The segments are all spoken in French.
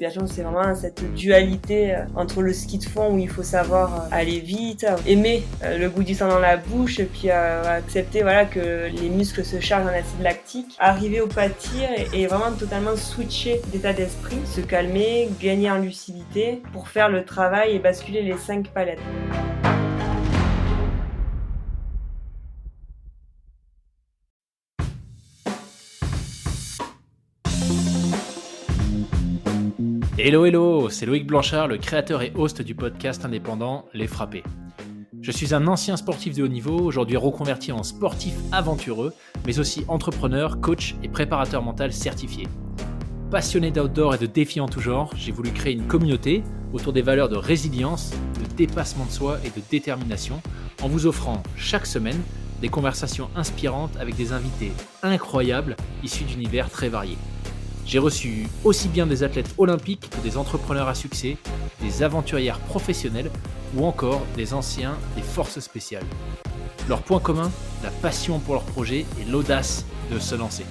biathlon, c'est vraiment cette dualité entre le ski de fond où il faut savoir aller vite, aimer le goût du sang dans la bouche, et puis accepter que les muscles se chargent en acide lactique, arriver au pas de tir et vraiment totalement switcher d'état d'esprit, se calmer, gagner en lucidité pour faire le travail et basculer les 5 palettes. Hello hello, c'est Loïc Blanchard, le créateur et host du podcast indépendant Les Frappés. Je suis un ancien sportif de haut niveau, aujourd'hui reconverti en sportif aventureux, mais aussi entrepreneur, coach et préparateur mental certifié. Passionné d'outdoor et de défis en tout genre, j'ai voulu créer une communauté autour des valeurs de résilience, de dépassement de soi et de détermination, en vous offrant chaque semaine des conversations inspirantes avec des invités incroyables issus d'univers très variés. J'ai reçu aussi bien des athlètes olympiques que des entrepreneurs à succès, des aventurières professionnelles ou encore des anciens des forces spéciales. Leur point commun, la passion pour leur projet et l'audace de se lancer.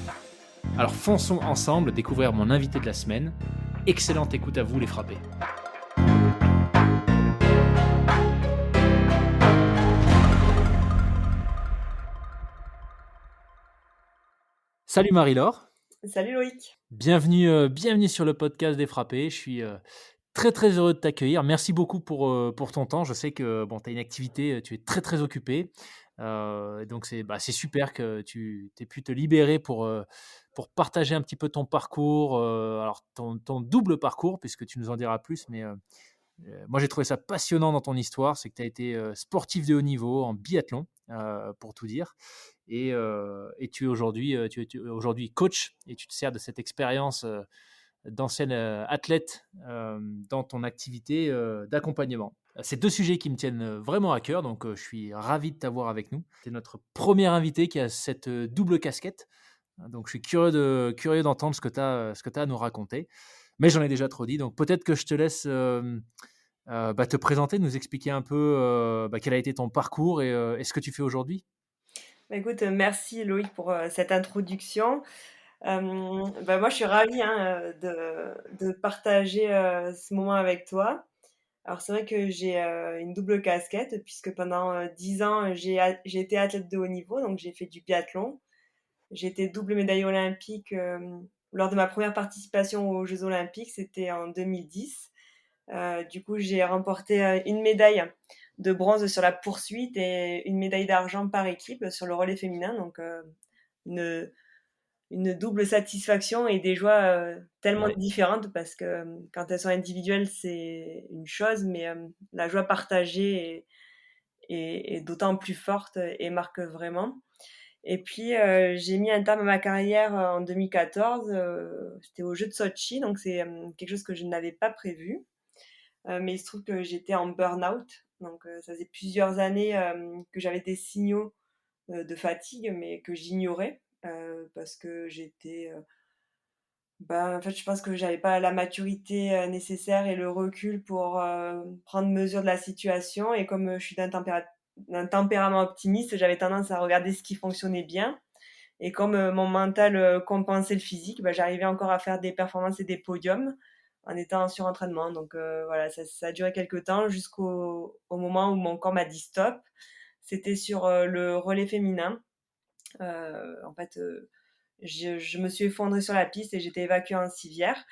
Alors fonçons ensemble découvrir mon invité de la semaine. Excellente écoute à vous les frappés. Salut Marie-Laure. Salut Loïc. Bienvenue sur le podcast des frappés. Je suis très très heureux de t'accueillir. Merci beaucoup pour ton temps. Je sais que tu as une activité, tu es très très occupé. Donc c'est super que tu aies pu te libérer pour partager un petit peu ton parcours, alors ton double parcours, puisque tu nous en diras plus. Mais moi j'ai trouvé ça passionnant dans ton histoire, c'est que tu as été sportif de haut niveau en biathlon, pour tout dire. Et tu es aujourd'hui coach et tu te sers de cette expérience d'ancienne athlète dans ton activité d'accompagnement. C'est deux sujets qui me tiennent vraiment à cœur, donc je suis ravi de t'avoir avec nous. Tu es notre premier invité qui a cette double casquette, donc je suis curieux d'entendre ce que tu as à nous raconter. Mais j'en ai déjà trop dit, donc peut-être que je te laisse te présenter, nous expliquer un peu quel a été ton parcours et ce que tu fais aujourd'hui. Écoute, merci Loïc pour cette introduction. Moi, je suis ravie de partager ce moment avec toi. Alors, c'est vrai que j'ai une double casquette, puisque pendant 10 ans, j'ai été athlète de haut niveau, donc j'ai fait du biathlon. J'ai été double médaille olympique lors de ma première participation aux Jeux olympiques, c'était en 2010. Du coup, j'ai remporté une médaille de bronze sur la poursuite et une médaille d'argent par équipe sur le relais féminin. Donc, une, une double satisfaction et des joies tellement Ouais. différentes parce que quand elles sont individuelles, c'est une chose, mais la joie partagée est d'autant plus forte et marque vraiment. Et puis, j'ai mis un terme à ma carrière en 2014. C'était aux Jeux de Sochi, donc c'est quelque chose que je n'avais pas prévu. Mais il se trouve que j'étais en burn-out. Donc, ça faisait plusieurs années que j'avais des signaux de fatigue, mais que j'ignorais parce que en fait, je pense que j'avais pas la maturité nécessaire et le recul pour prendre mesure de la situation. Et comme je suis d'un tempérament optimiste, j'avais tendance à regarder ce qui fonctionnait bien. Et comme mon mental compensait le physique, j'arrivais encore à faire des performances et des podiums en étant en surentraînement. Donc voilà, ça a duré quelques temps jusqu'au moment où mon corps m'a dit stop. C'était sur le relais féminin. En fait, je me suis effondrée sur la piste et j'étais évacuée en civière.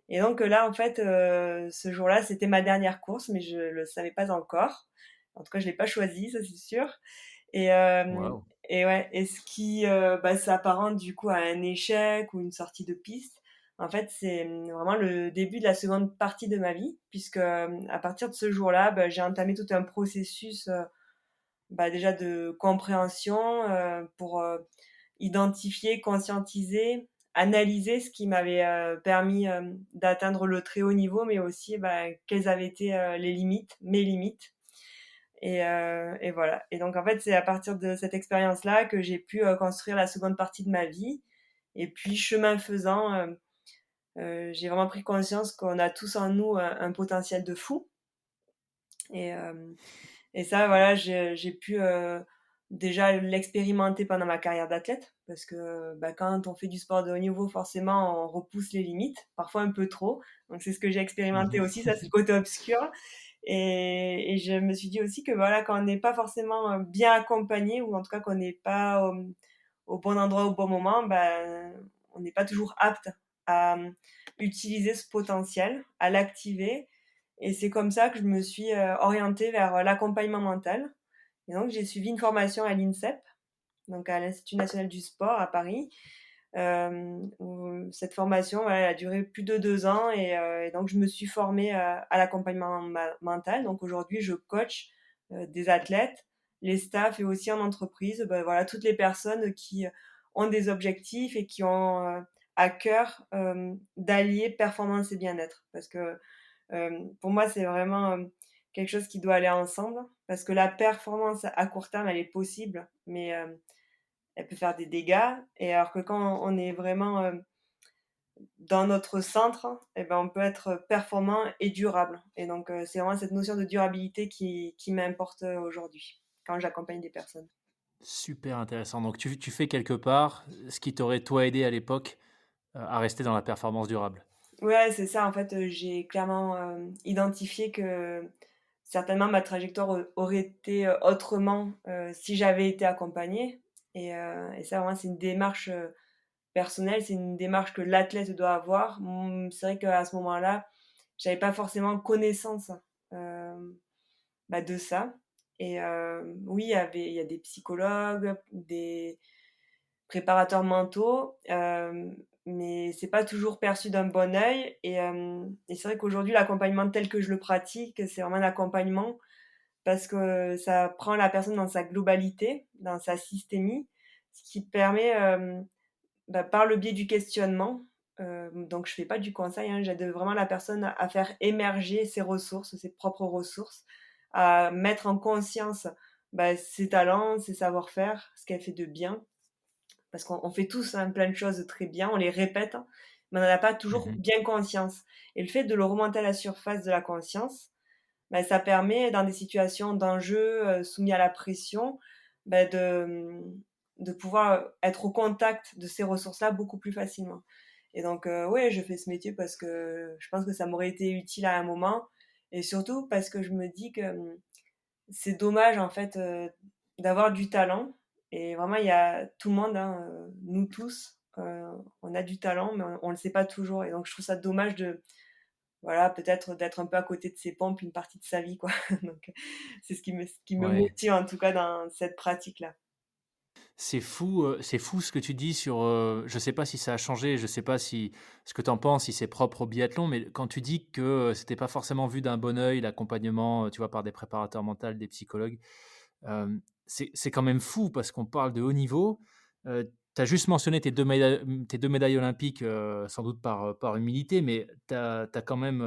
Et donc là, en fait, ce jour-là, c'était ma dernière course, mais je le savais pas encore. En tout cas, je l'ai pas choisi, ça c'est sûr. Et, Wow. et ouais, et ce qui s'apparente du coup à un échec ou une sortie de piste, en fait, c'est vraiment le début de la seconde partie de ma vie, puisque à partir de ce jour-là, j'ai entamé tout un processus déjà de compréhension pour identifier, conscientiser, analyser ce qui m'avait permis d'atteindre le très haut niveau, mais aussi quelles avaient été les limites, mes limites. Et voilà. Et donc, en fait, c'est à partir de cette expérience-là que j'ai pu construire la seconde partie de ma vie. Et puis, chemin faisant, j'ai vraiment pris conscience qu'on a tous en nous un potentiel de fou. Et, euh, et ça, voilà, j'ai pu déjà l'expérimenter pendant ma carrière d'athlète parce que, bah, quand on fait du sport de haut niveau, forcément, on repousse les limites, parfois un peu trop. Donc c'est ce que j'ai expérimenté Mmh. aussi, ça c'est le côté obscur et je me suis dit aussi que, voilà, quand on n'est pas forcément, bien accompagné ou en tout cas qu'on n'est pas au bon endroit au bon moment, ben, on n'est pas toujours apte à, utiliser ce potentiel, à l'activer et c'est comme ça que je me suis, orientée vers, l'accompagnement mental et donc j'ai suivi une formation à l'INSEP, donc à l'Institut national du sport à Paris, où cette formation, voilà, elle a duré plus de 2 ans et donc je me suis formée, à l'accompagnement mental. Donc aujourd'hui, je coach, des athlètes, les staffs et aussi en entreprise, bah, voilà, toutes les personnes qui, ont des objectifs et qui ont, à cœur, d'allier performance et bien-être. Parce que, pour moi, c'est vraiment, quelque chose qui doit aller ensemble parce que la performance à court terme, elle est possible, mais, elle peut faire des dégâts et alors que quand on est vraiment, dans notre centre et ben, on peut être performant et durable et donc, c'est vraiment cette notion de durabilité qui m'importe, aujourd'hui, quand j'accompagne des personnes. Super intéressant. Donc tu fais quelque part ce qui t'aurait toi aidé à l'époque, à rester dans la performance durable? Ouais, c'est ça, en fait, j'ai clairement, identifié que certainement ma trajectoire, aurait été, autrement, si j'avais été accompagnée et ça vraiment c'est une démarche, personnelle, c'est une démarche que l'athlète doit avoir. C'est vrai qu'à ce moment-là, j'avais pas forcément connaissance, hem, bah, de ça et oui, il y a des psychologues, des préparateurs mentaux, mais c'est pas toujours perçu d'un bon œil et c'est vrai qu'aujourd'hui, l'accompagnement tel que je le pratique, c'est vraiment un accompagnement parce que ça prend la personne dans sa globalité, dans sa systémie, ce qui permet, bah, par le biais du questionnement, donc je fais pas du conseil, hein, j'aide vraiment la personne à faire émerger ses ressources, ses propres ressources, à mettre en conscience, bah, ses talents, ses savoir-faire, ce qu'elle fait de bien. Parce qu'on fait tous, hein, plein de choses très bien, on les répète, hein, mais on n'en a pas toujours Mmh. bien conscience et le fait de le remonter à la surface de la conscience, bah, ça permet dans des situations d'enjeu, soumis à la pression, bah, de pouvoir, être au contact de ces ressources-là beaucoup plus facilement et donc ouais, je fais ce métier parce que je pense que ça m'aurait été utile à un moment et surtout parce que je me dis que, c'est dommage en fait, d'avoir du talent et vraiment il y a tout le monde, hein, nous tous, on a du talent mais on le sait pas toujours et donc je trouve ça dommage de voilà, peut-être d'être un peu à côté de ses pompes une partie de sa vie, quoi. Donc, c'est ce qui me Ouais. motive en tout cas dans cette pratique-là. C'est fou ce que tu dis sur, je sais pas si ça a changé, je sais pas si ce que tu en penses, si c'est propre au biathlon, mais quand tu dis que, c'était pas forcément vu d'un bon œil, l'accompagnement, tu vois, par des préparateurs mentaux, des psychologues, c'est quand même fou parce qu'on parle de haut niveau. Tu as juste mentionné tes 2 médailles olympiques, sans doute par humilité, mais tu as quand même,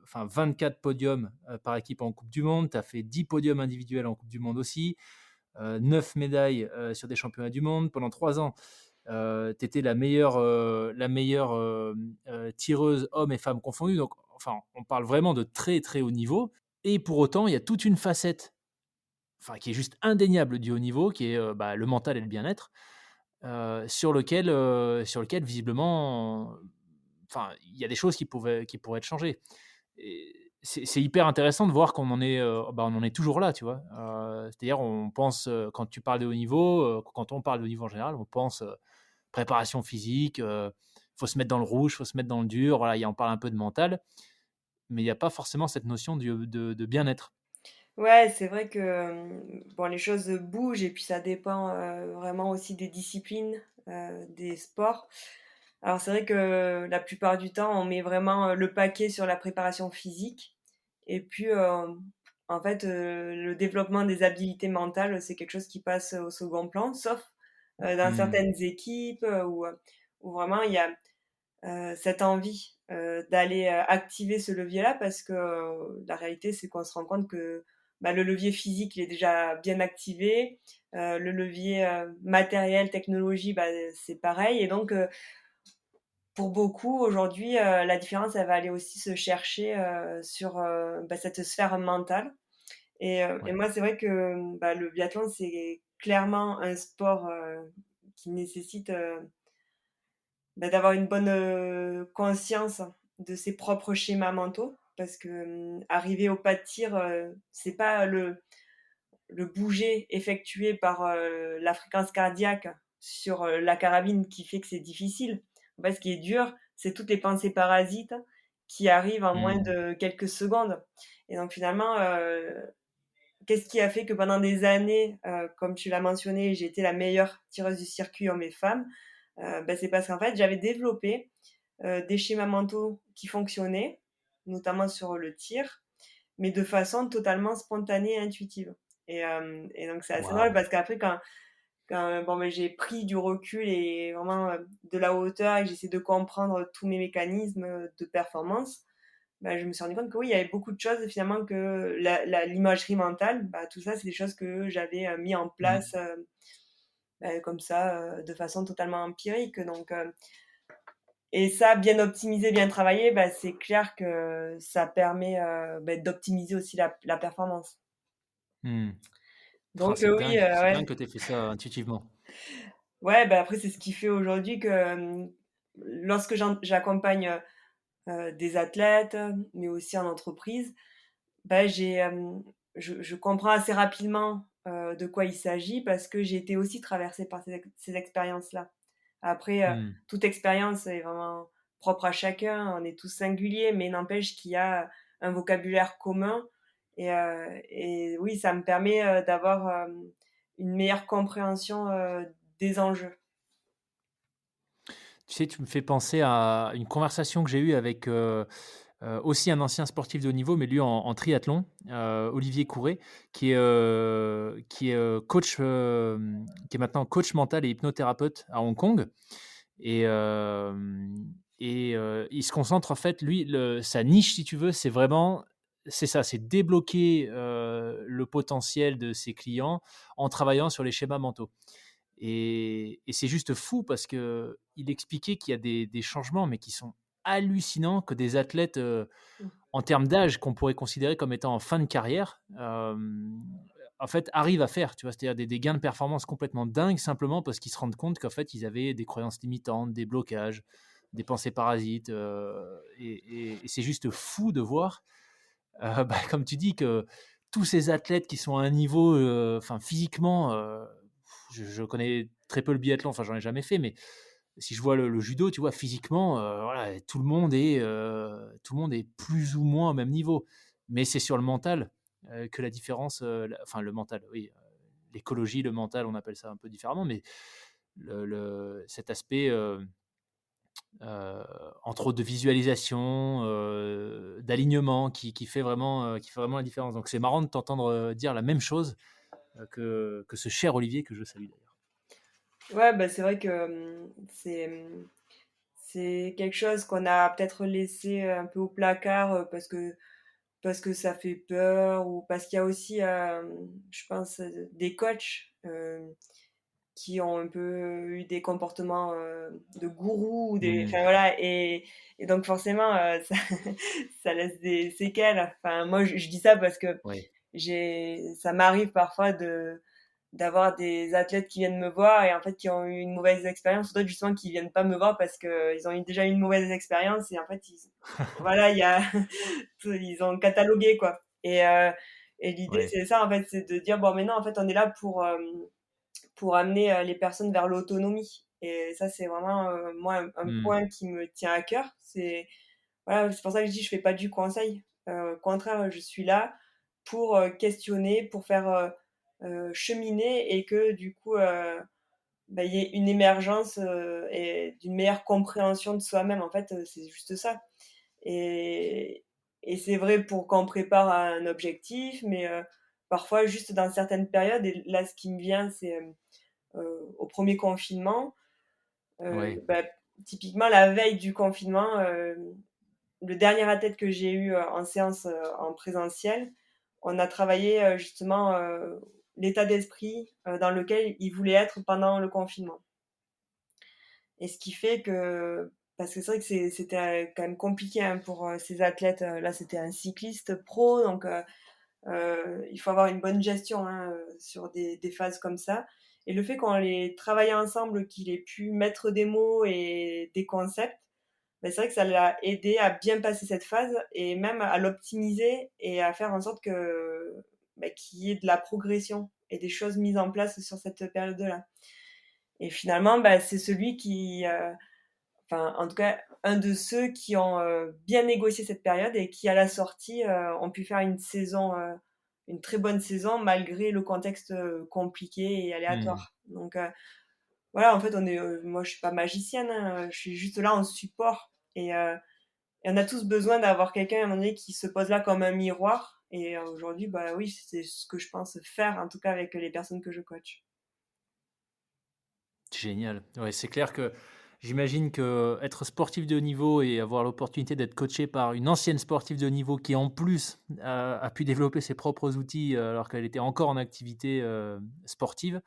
enfin 24 podiums, par équipe en coupe du monde. Tu as fait 10 podiums individuels en coupe du monde aussi. 9 médailles, sur des championnats du monde. Pendant 3 ans, tu étais la meilleure, tireuse hommes et femmes confondus. Donc enfin, on parle vraiment de très, très haut niveau et pour autant, il y a toute une facette, enfin qui est juste indéniable du haut niveau, qui est, bah, le mental et le bien-être, sur lequel visiblement, enfin, il y a des choses qui pourraient être changées et c'est hyper intéressant de voir qu'on en est, bah, on en est toujours là, tu vois? C'est-à-dire on pense, quand tu parles de haut niveau, quand on parle de haut niveau en général, on pense, préparation physique, faut se mettre dans le rouge, faut se mettre dans le dur, voilà, on parle un peu de mental, mais il y a pas forcément cette notion de bien-être. Ouais, c'est vrai que, bon, les choses bougent et puis ça dépend, vraiment aussi des disciplines, des sports. Alors c'est vrai que la plupart du temps, on met vraiment, le paquet sur la préparation physique et puis, en fait, le développement des habiletés mentales, c'est quelque chose qui passe au second plan, sauf, dans Mmh. certaines équipes, où vraiment il y a cette envie, d'aller, activer ce levier-là parce que, la réalité, c'est qu'on se rend compte que, bah, le levier physique, il est déjà bien activé, le levier, matériel, technologie, bah, c'est pareil et donc pour beaucoup aujourd'hui, la différence, elle va aller aussi se chercher, sur, bah, cette sphère mentale et Ouais. moi, c'est vrai que, bah, le biathlon, c'est clairement un sport, qui nécessite, d'avoir une bonne, conscience de ses propres schémas mentaux parce que, arriver au pas de tir, c'est pas le bouger effectué par, la fréquence cardiaque sur, la carabine qui fait que c'est difficile. En fait, ce qui est dur, c'est toutes les pensées parasites qui arrivent en moins Mmh. de quelques secondes et donc finalement, qu'est-ce qui a fait que pendant des années, comme tu l'as mentionné, j'ai été la meilleure tireuse du circuit hommes et femmes? C'est parce qu'en fait, j'avais développé, des schémas mentaux qui fonctionnaient, notamment sur le tir, mais de façon totalement spontanée et intuitive et donc c'est assez drôle Waouh! parce qu'après quand j'ai pris du recul et vraiment, de la hauteur et que j'essaie de comprendre tous mes mécanismes, de performance, je me suis rendu compte que oui, il y avait beaucoup de choses finalement que l'imagerie mentale, tout ça, c'est des choses que j'avais, mis en Mmh. place, comme ça, de façon totalement empirique donc et ça, bien optimisé, bien travaillé, c'est clair que ça permet, d'optimiser aussi la performance. Mmh. Ah, Donc oui, c'est ouais. dingue que tu aies fait ça intuitivement. Ouais, après c'est ce qui fait aujourd'hui que, lorsque j'accompagne, des athlètes, mais aussi en entreprise, j'ai, je comprends assez rapidement, de quoi il s'agit parce que j'ai été aussi traversée par ces expériences-là. Après, Mmh. toute expérience est vraiment propre à chacun, on est tous singuliers, mais n'empêche qu'il y a un vocabulaire commun et oui, ça me permet, d'avoir, une meilleure compréhension, des enjeux. Tu sais, tu me fais penser à une conversation que j'ai eue avec, aussi un ancien sportif de haut niveau, mais lui en triathlon, Olivier Courret, qui est coach, qui est maintenant coach mental et hypnothérapeute à Hong Kong et il se concentre en fait, lui, sa niche, si tu veux, c'est ça, c'est débloquer, le potentiel de ses clients en travaillant sur les schémas mentaux. Et c'est juste fou parce qu'il expliquait qu'il y a des changements, mais qui sont hallucinants, que des athlètes, Mmh. en termes d'âge, qu'on pourrait considérer comme étant en fin de carrière, en fait, arrivent à faire, tu vois? C'est-à-dire des gains de performance complètement dingues, simplement parce qu'ils se rendent compte qu'en fait, ils avaient des croyances limitantes, des blocages, des pensées parasites, et c'est juste fou de voir, comme tu dis, que tous ces athlètes qui sont à un niveau, enfin physiquement, je connais très peu le biathlon, enfin j'en ai jamais fait, mais si je vois le judo, tu vois, physiquement, voilà, tout le monde est plus ou moins au même niveau. Mais c'est sur le mental, que la différence, enfin le mental, oui, l'écologie, le mental, on appelle ça un peu différemment, mais cet aspect, entre autres de visualisation, d'alignement qui fait vraiment la différence. Donc c'est marrant de t'entendre, dire la même chose, que ce cher Olivier que je salue d'ailleurs. Ouais, c'est vrai que, c'est quelque chose qu'on a peut-être laissé un peu au placard, parce que ça fait peur ou parce qu'il y a aussi, je pense, des coachs, qui ont un peu eu des comportements, de gourous ou des Mmh. enfin voilà et donc forcément, ça ça laisse des séquelles. Enfin moi je dis ça parce que Ouais. ça m'arrive parfois d'avoir des athlètes qui viennent me voir et en fait qui ont eu une mauvaise expérience ou d'autres justement qui viennent pas me voir parce qu'ils ont déjà eu une mauvaise expérience et en fait ils voilà il y a ils ont catalogué quoi et l'idée Ouais. c'est ça en fait, c'est de dire: «Bon maintenant en fait on est là pour amener, les personnes vers l'autonomie» et ça c'est vraiment, moi un Mmh. point qui me tient à cœur. Voilà, c'est pour ça que je dis: «Je fais pas du conseil». Au contraire, je suis là pour, questionner, pour faire, cheminer et que du coup, il y ait une émergence, et d'une meilleure compréhension de soi-même. En fait, c'est juste ça et c'est vrai pour quand on prépare à un objectif, mais parfois juste dans certaines périodes et là, ce qui me vient, c'est, au premier confinement, Ouais. typiquement la veille du confinement, le dernier athlète que j'ai eu, en séance, en présentiel, on a travaillé, justement, l'état d'esprit, dans lequel il voulait être pendant le confinement et ce qui fait que parce que c'est vrai que c'était, quand même compliqué, hein, pour, ces athlètes, là, c'était un cycliste pro donc Il faut avoir une bonne gestion, hein, sur des phases comme ça. Et le fait qu'on les travaille ensemble, qu'il ait pu mettre des mots et des concepts, c'est vrai que ça l'a aidé à bien passer cette phase et même à l'optimiser et à faire en sorte qu'il y ait de la progression et des choses mises en place sur cette période-là. Et finalement, c'est celui qui, enfin, en tout cas, un de ceux qui ont bien négocié cette période et qui, à la sortie, ont pu faire une très bonne saison malgré le contexte compliqué et Mmh. aléatoire. Donc voilà, en fait, moi, je suis pas magicienne, hein, je suis juste là en support. Et on a tous besoin d'avoir quelqu'un à un moment donné qui se pose là comme un miroir. Et aujourd'hui, bah oui, c'est ce que je pense faire, en tout cas avec les personnes que je coach. Génial. Ouais, c'est clair que j'imagine que être sportif de haut niveau et avoir l'opportunité d'être coaché par une ancienne sportive de haut niveau qui, en plus, a pu développer ses propres outils, alors qu'elle était encore en activité, sportive,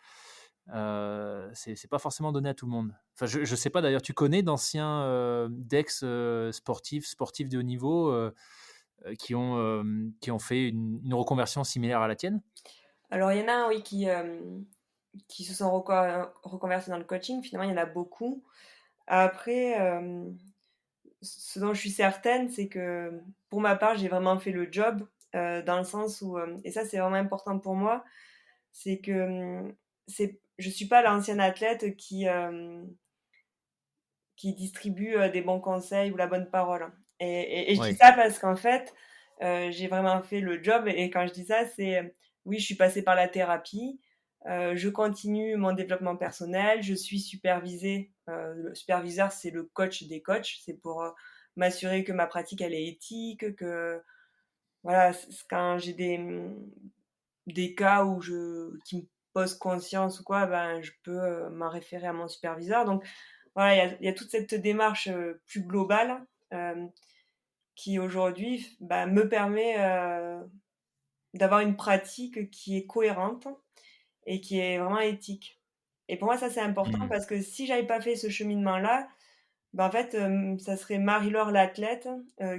c'est pas forcément donné à tout le monde. Enfin, je sais pas d'ailleurs, tu connais d'anciens, d'ex, sportifs de haut niveau, qui ont fait une reconversion similaire à la tienne? Alors, il y en a, oui, qui se sont reconvertis dans le coaching. Finalement, il y en a beaucoup. Après, ce dont je suis certaine, c'est que pour ma part, j'ai vraiment fait le job, dans le sens où, et ça, c'est vraiment important pour moi, c'est que je suis pas l'ancienne athlète qui distribue des bons conseils ou la bonne parole. Et je dis Oui, ça parce qu'en fait, j'ai vraiment fait le job. Et quand je dis ça, c'est oui, je suis passée par la thérapie, je continue mon développement personnel, je suis supervisée. Le superviseur, c'est le coach des coachs, c'est pour m'assurer que ma pratique elle est éthique, que voilà, quand j'ai des cas qui me posent conscience ou quoi, ben je peux m'en référer à mon superviseur. Donc voilà, il y a toute cette démarche, plus globale, hem, qui aujourd'hui me permet, d'avoir une pratique qui est cohérente et qui est vraiment éthique. Et pour moi, ça, c'est important mmh, parce que si j'avais pas fait ce cheminement-là, en fait, ça serait Marie-Laure l'athlète,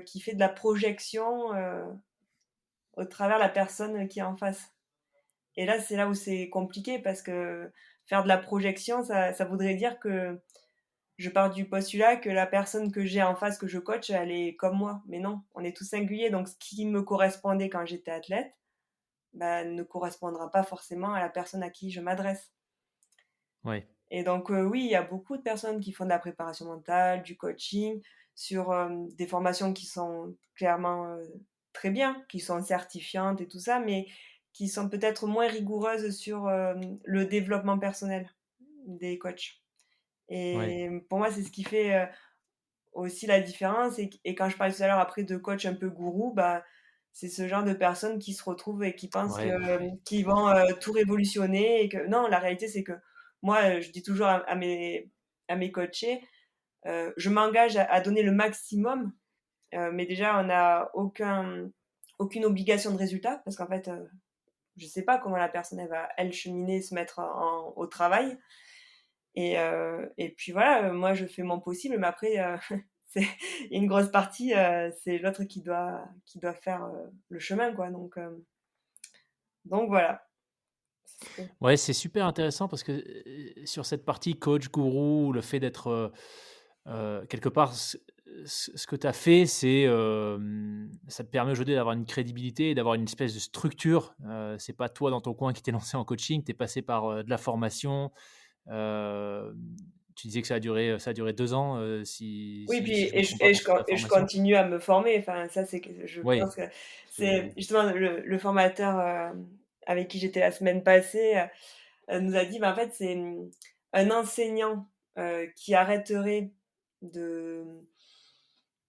qui fait de la projection, au travers la personne qui est en face. Et là, c'est là où c'est compliqué parce que faire de la projection, ça voudrait dire que je pars du postulat que la personne que j'ai en face, que je coach, elle est comme moi. Mais non, on est tous singuliers. Donc, ce qui me correspondait quand j'étais athlète, ne correspondra pas forcément à la personne à qui je m'adresse. ouais, Et donc, oui, il y a beaucoup de personnes qui font de la préparation mentale, du coaching, sur des formations qui sont clairement très bien, qui sont certifiantes et tout ça, mais qui sont peut-être moins rigoureuses sur le développement personnel des coachs. ouais, Et pour moi, c'est ce qui fait aussi la différence. Et quand je parlais tout à l'heure après de coach un peu gourou, c'est ce genre de personnes qui se retrouvent et qui pensent que, ouais, qu'ils vont tout révolutionner. Et que non, la réalité, c'est que moi, je dis toujours à mes coachés, je m'engage à donner le maximum, mais déjà, on n'a aucune obligation de résultat parce qu'en fait, je sais pas comment la personne elle va elle cheminer, se mettre au travail. Et puis voilà, moi je fais mon possible, mais après, c'est il y a une grosse partie, c'est l'autre qui doit faire, le chemin quoi, donc voilà. ouais, c'est super intéressant parce que, sur cette partie coach, gourou, le fait d'être, quelque part, ce que tu as fait, ça te permet aujourd'hui d'avoir une crédibilité et d'avoir une espèce de structure. C'est pas toi dans ton coin qui t'es lancé en coaching, tu es passé par, de la formation. Hem, Tu disais que ça a duré 2 ans, Oui, puis si je me trompe pas pour toute la et je formation? continue à me former, enfin ça c'est que je Oui, pense que c'est c'est justement le formateur, avec qui j'étais la semaine passée, nous a dit: «En fait c'est, un enseignant, qui arrêterait de,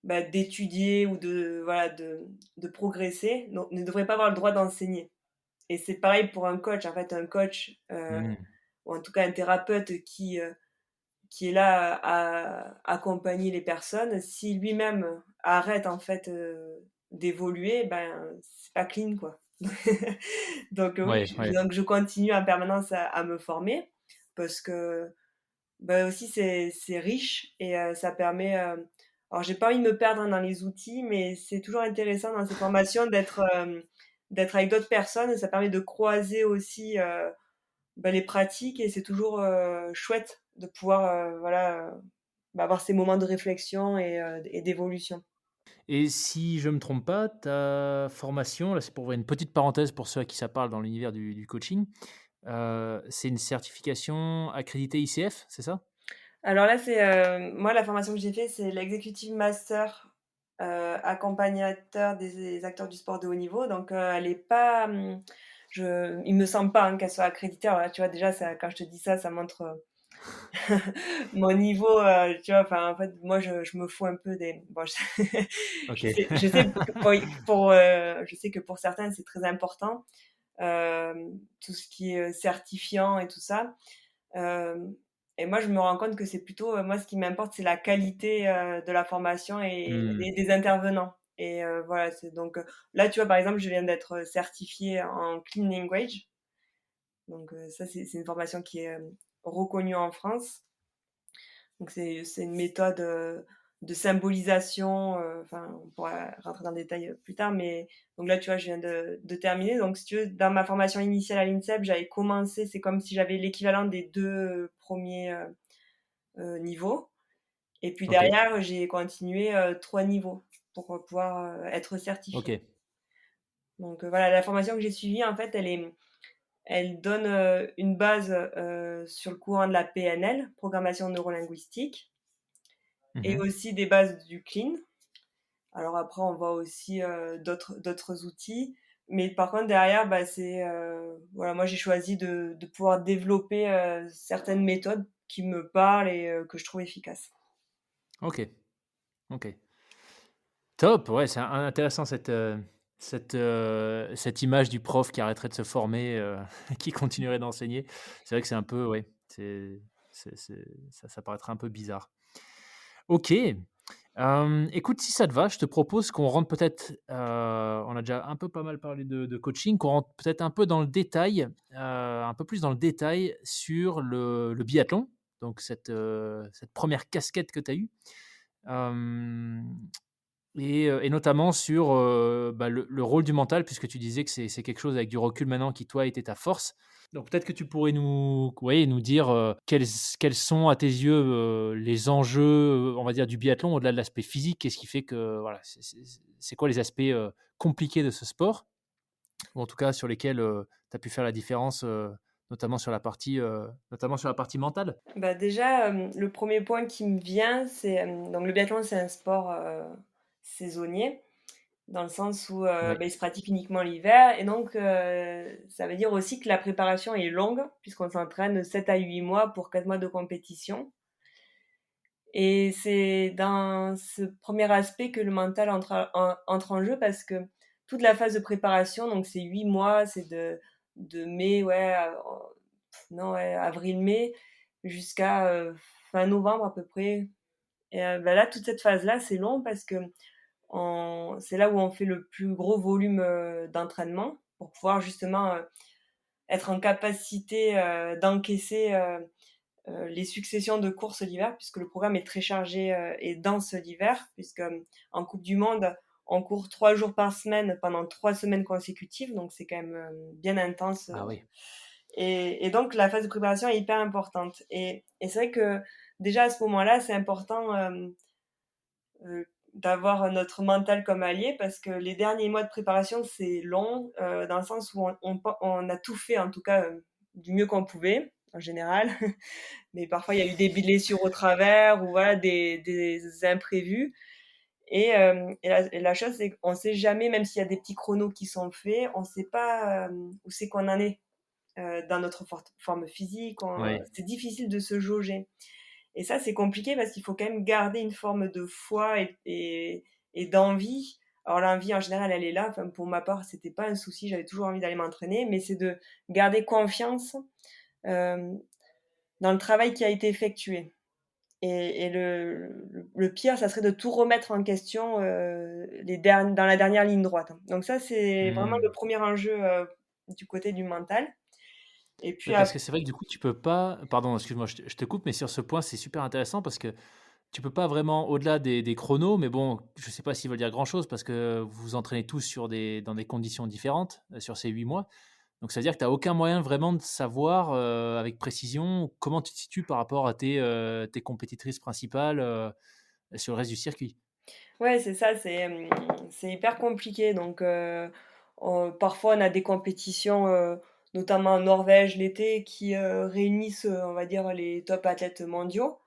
d'étudier ou de progresser, ne devrait pas avoir le droit d'enseigner». Et c'est pareil pour un coach. En fait, un coach, mmh, ou en tout cas un thérapeute qui est là à accompagner les personnes, si lui-même arrête en fait, d'évoluer, c'est pas clean, quoi. Donc oui, ouais, ouais, donc je continue en permanence à me former parce que, aussi c'est riche et ça permet, alors j'ai pas envie de me perdre dans les outils, mais c'est toujours intéressant dans ces formations d'être, d'être avec d'autres personnes, ça permet de croiser aussi les pratiques et c'est toujours chouette de pouvoir avoir ces moments de réflexion et d'évolution. Et si je me trompe pas, ta formation, là, c'est pour ouvrir une petite parenthèse pour ceux à qui ça parle dans l'univers du coaching, c'est une certification accréditée ICF, c'est ça? Alors là, c'est moi la formation que j'ai fait, c'est l'Executive Master accompagnateur des acteurs du sport de haut niveau. Donc elle est pas, il me semble pas, hein, qu'elle soit accréditée. Alors là, tu vois déjà ça quand je te dis ça, ça montre, mon niveau, tu vois? Enfin, en fait, moi je me fous un peu des bon OK. je sais que je sais que pour certains, c'est très important, tout ce qui est, certifiant et tout ça. Hem et moi, je me rends compte que c'est plutôt, moi, ce qui m'importe, c'est la qualité, de la formation et Mmh. des intervenants et voilà, c'est donc, là, tu vois, par exemple, je viens d'être, certifiée en clean language, donc ça, c'est une formation qui est, reconnue en France. Donc c'est une méthode, de symbolisation, enfin, on pourra rentrer dans le détail, plus tard, mais donc là, tu vois, je viens de terminer. Donc si tu veux, dans ma formation initiale à l'INSEP, j'avais commencé c'est comme si j'avais l'équivalent des 2 premiers niveaux et puis OK, derrière, j'ai continué, 3 niveaux pour, pouvoir, être certifiée. OK. Donc voilà, la formation que j'ai suivie, en fait, elle donne, une base, sur le courant de la PNL, programmation neurolinguistique et Mmh. aussi des bases du clean. Alors après, on voit aussi, d'autres outils, mais par contre derrière, c'est, voilà, moi j'ai choisi de pouvoir développer, certaines méthodes qui me parlent et que je trouve efficaces. OK, OK. Top, ouais, c'est intéressant cette image du prof qui arrêterait de se former, qui continuerait d'enseigner. C'est vrai que c'est un peu ouais, c'est ça paraîtrait un peu bizarre. OK, écoute, si ça te va, je te propose qu'on rentre peut-être, on a déjà un peu pas mal parlé de coaching, qu'on rentre peut-être un peu dans le détail, un peu plus dans le détail sur le biathlon, donc cette 1re casquette que tu as eue. Hem et notamment sur, le rôle du mental puisque tu disais que c'est quelque chose avec du recul maintenant qui toi était ta force. Donc peut-être que tu pourrais nous dire, quels sont à tes yeux, les enjeux, on va dire du biathlon au-delà de l'aspect physique? Qu'est-ce qui fait que voilà, c'est quoi les aspects, compliqués de ce sport? Ou en tout cas sur lesquels, tu as pu faire la différence, notamment sur la partie mentale? Bah, déjà, le premier point qui me vient, c'est, donc le biathlon, c'est un sport, saisonnier, dans le sens où, Oui. il se pratique uniquement l'hiver et donc ça veut dire aussi que la préparation est longue puisqu'on s'entraîne 7 à 8 mois pour 4 mois de compétition et c'est dans ce premier aspect que le mental entre en jeu parce que toute la phase de préparation, donc c'est 8 mois, c'est de mai, ouais, non, ouais, avril-mai jusqu'à, fin novembre à peu près et là, toute cette phase-là, c'est long parce que c'est là où on fait le plus gros volume, d'entraînement pour pouvoir justement, être en capacité, d'encaisser, les successions de courses l'hiver puisque le programme est très chargé, et dense l'hiver puisque, en coupe du monde, on court 3 jours par semaine pendant 3 semaines consécutives donc c'est quand même, bien intense, Ah oui. et donc la phase de préparation est hyper importante et c'est vrai que déjà à ce moment-là, c'est important, d'avoir notre mental comme allié parce que les derniers mois de préparation, c'est long, dans le sens où on a tout fait en tout cas, du mieux qu'on pouvait, en général. Mais parfois il y a eu des blessures au travers ou voilà des imprévus et la chose c'est qu'on sait jamais, même s'il y a des petits chronos qui sont faits, on sait pas, où c'est qu'on en est, dans notre forme physique, Oui. c'est difficile de se jauger. Et ça, c'est compliqué parce qu'il faut quand même garder une forme de foi et d'envie. Alors l'envie, en général, elle est là. Enfin, pour ma part, c'était pas un souci. J'avais toujours envie d'aller m'entraîner, mais c'est de garder confiance euh, dans le travail qui a été effectué. Et le pire, ça serait de tout remettre en question dans la dernière ligne droite. Donc ça, c'est vraiment le Mmh. premier enjeu du côté du mental. Et puis, Mais parce que c'est vrai que du coup, tu peux pas pardon, excuse-moi, je te coupe, mais sur ce point, c'est super intéressant parce que tu peux pas vraiment au-delà des chronos, mais bon, je sais pas s'ils veulent dire grand-chose parce que vous vous entraînez tous dans des conditions différentes, sur ces 8 mois. Donc ça veut dire que tu as aucun moyen vraiment de savoir, avec précision comment tu te situes par rapport à tes compétitrices principales, sur le reste du circuit? Ouais, c'est ça, c'est hyper compliqué donc parfois on a des compétitions, notamment en Norvège l'été qui, réunissent, on va dire les top athlètes mondiaux.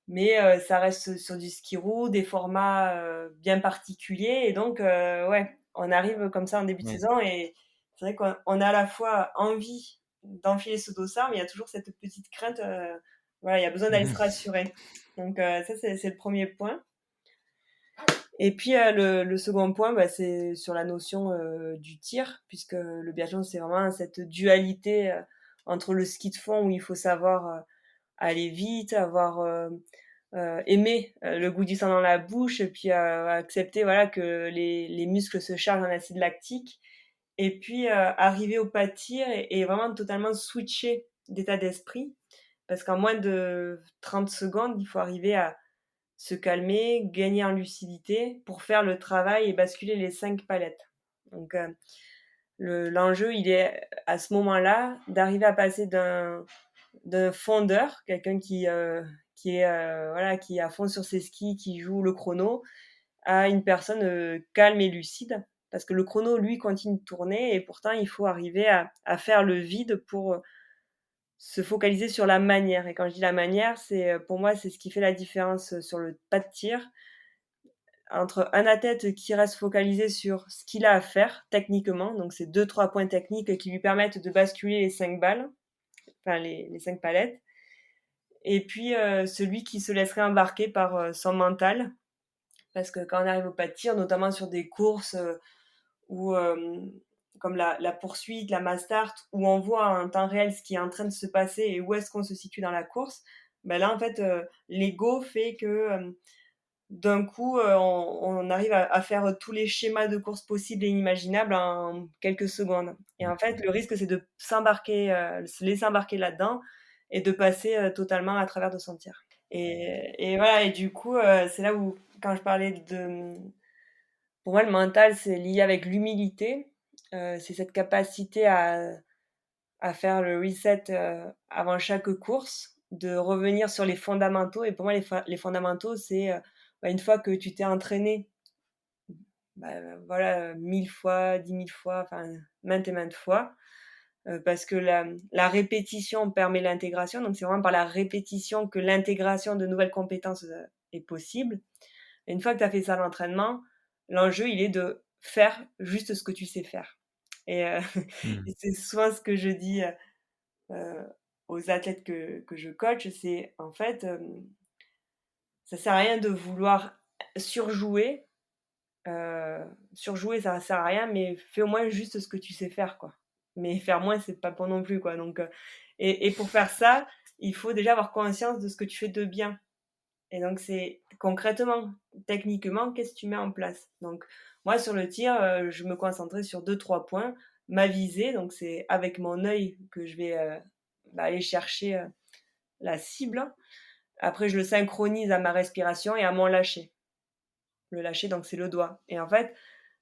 Mais ça reste sur du ski roue, des formats, bien particuliers et donc ouais, on arrive comme ça en début de Ouais. saison et c'est vrai qu'on a à la fois envie d'enfiler ce dossard, mais il y a toujours cette petite crainte, voilà, il y a besoin d'aller se Mmh. rassurer. Donc ça, c'est le premier point et puis, le second point, bah, c'est sur la notion, du tir puisque le biathlon, c'est vraiment cette dualité, entre le ski de fond où il faut savoir, aller vite, avoir, aimer, le goût du sang dans la bouche et puis, accepter voilà que les muscles se chargent en acide lactique et puis, arriver au pas de tir et vraiment totalement switcher d'état d'esprit. Parce qu'en moins de 30 secondes, il faut arriver à se calmer, gagner en lucidité pour faire le travail et basculer les 5 palettes. Donc, l'enjeu, il est à ce moment-là d'arriver à passer d'un fondeur, quelqu'un qui est, voilà, qui est à fond sur ses skis, qui joue le chrono, à une personne, calme et lucide. Parce que le chrono, lui, continue de tourner et pourtant il faut arriver à faire le vide pour, se focaliser sur la manière et quand je dis la manière, c'est, pour moi, c'est ce qui fait la différence, sur le pas de tir, entre un athlète qui reste focalisé sur ce qu'il a à faire techniquement, donc c'est deux trois points techniques qui lui permettent de basculer les 5 balles, enfin les 5 palettes et puis, celui qui se laisserait embarquer par, son mental. Parce que quand on arrive au pas de tir, notamment sur des courses, où, comme la poursuite, la mass start, où on voit en temps réel ce qui est en train de se passer et où est-ce qu'on se situe dans la course, ben là, en fait, l'ego fait que, d'un coup, on arrive à faire tous les schémas de course possibles et inimaginables en quelques secondes et en fait, OK. le risque, c'est de s'embarquer, se laisser embarquer là-dedans et de passer, totalement à travers de son tir et voilà et du coup, c'est là où quand je parlais pour moi, le mental, c'est lié avec l'humilité, c'est cette capacité à faire le reset, avant chaque course, de revenir sur les fondamentaux et pour moi les fondamentaux, c'est, bah, une fois que tu t'es entraîné, bah, voilà, 1000 fois, 10 000 fois, enfin maintes et maintes fois, parce que la répétition permet l'intégration, donc c'est vraiment par la répétition que l'intégration de nouvelles compétences, est possible. Et une fois que tu as fait ça à l'entraînement, l'enjeu, il est de faire juste ce que tu sais faire. Et Mmh. et c'est souvent ce que je dis, aux athlètes que je coach, c'est en fait, ça sert à rien de vouloir surjouer, surjouer ça sert à rien, mais fais au moins juste ce que tu sais faire, quoi. Mais faire moins, c'est pas bon non plus, quoi, donc et pour faire ça, il faut déjà avoir conscience de ce que tu fais de bien. Et donc c'est concrètement, techniquement, qu'est-ce que tu mets en place? Donc moi sur le tir, je me concentrais sur deux trois points. Ma visée, donc c'est avec mon œil que je vais, bah, aller chercher, la cible. Après je le synchronise à ma respiration et à mon lâcher. Le lâcher donc c'est le doigt et en fait,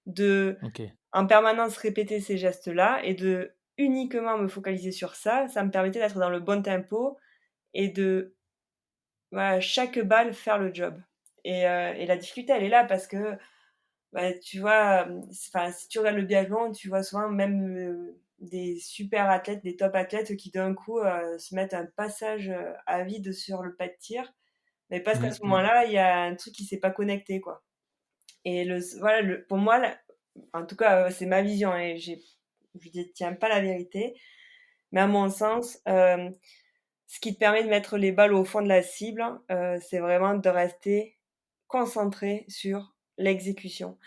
de OK. en permanence répéter ces gestes-là et de uniquement me focaliser sur ça, ça me permettait d'être dans le bon tempo et de voilà, chaque balle faire le job et la difficulté, elle est là parce que, bah, tu vois, enfin, si tu regardes le biathlon, tu vois souvent même, des super athlètes, des top athlètes qui d'un coup, se mettent un passage, à vide sur le pas de tir, mais parce qu'à Mmh ce mh. moment-là, il y a un truc qui s'est pas connecté, quoi et voilà, pour moi, en tout cas, c'est ma vision et je détiens pas la vérité, mais à mon sens, ce qui te permet de mettre les balles au fond de la cible, c'est vraiment de rester concentré sur l'exécution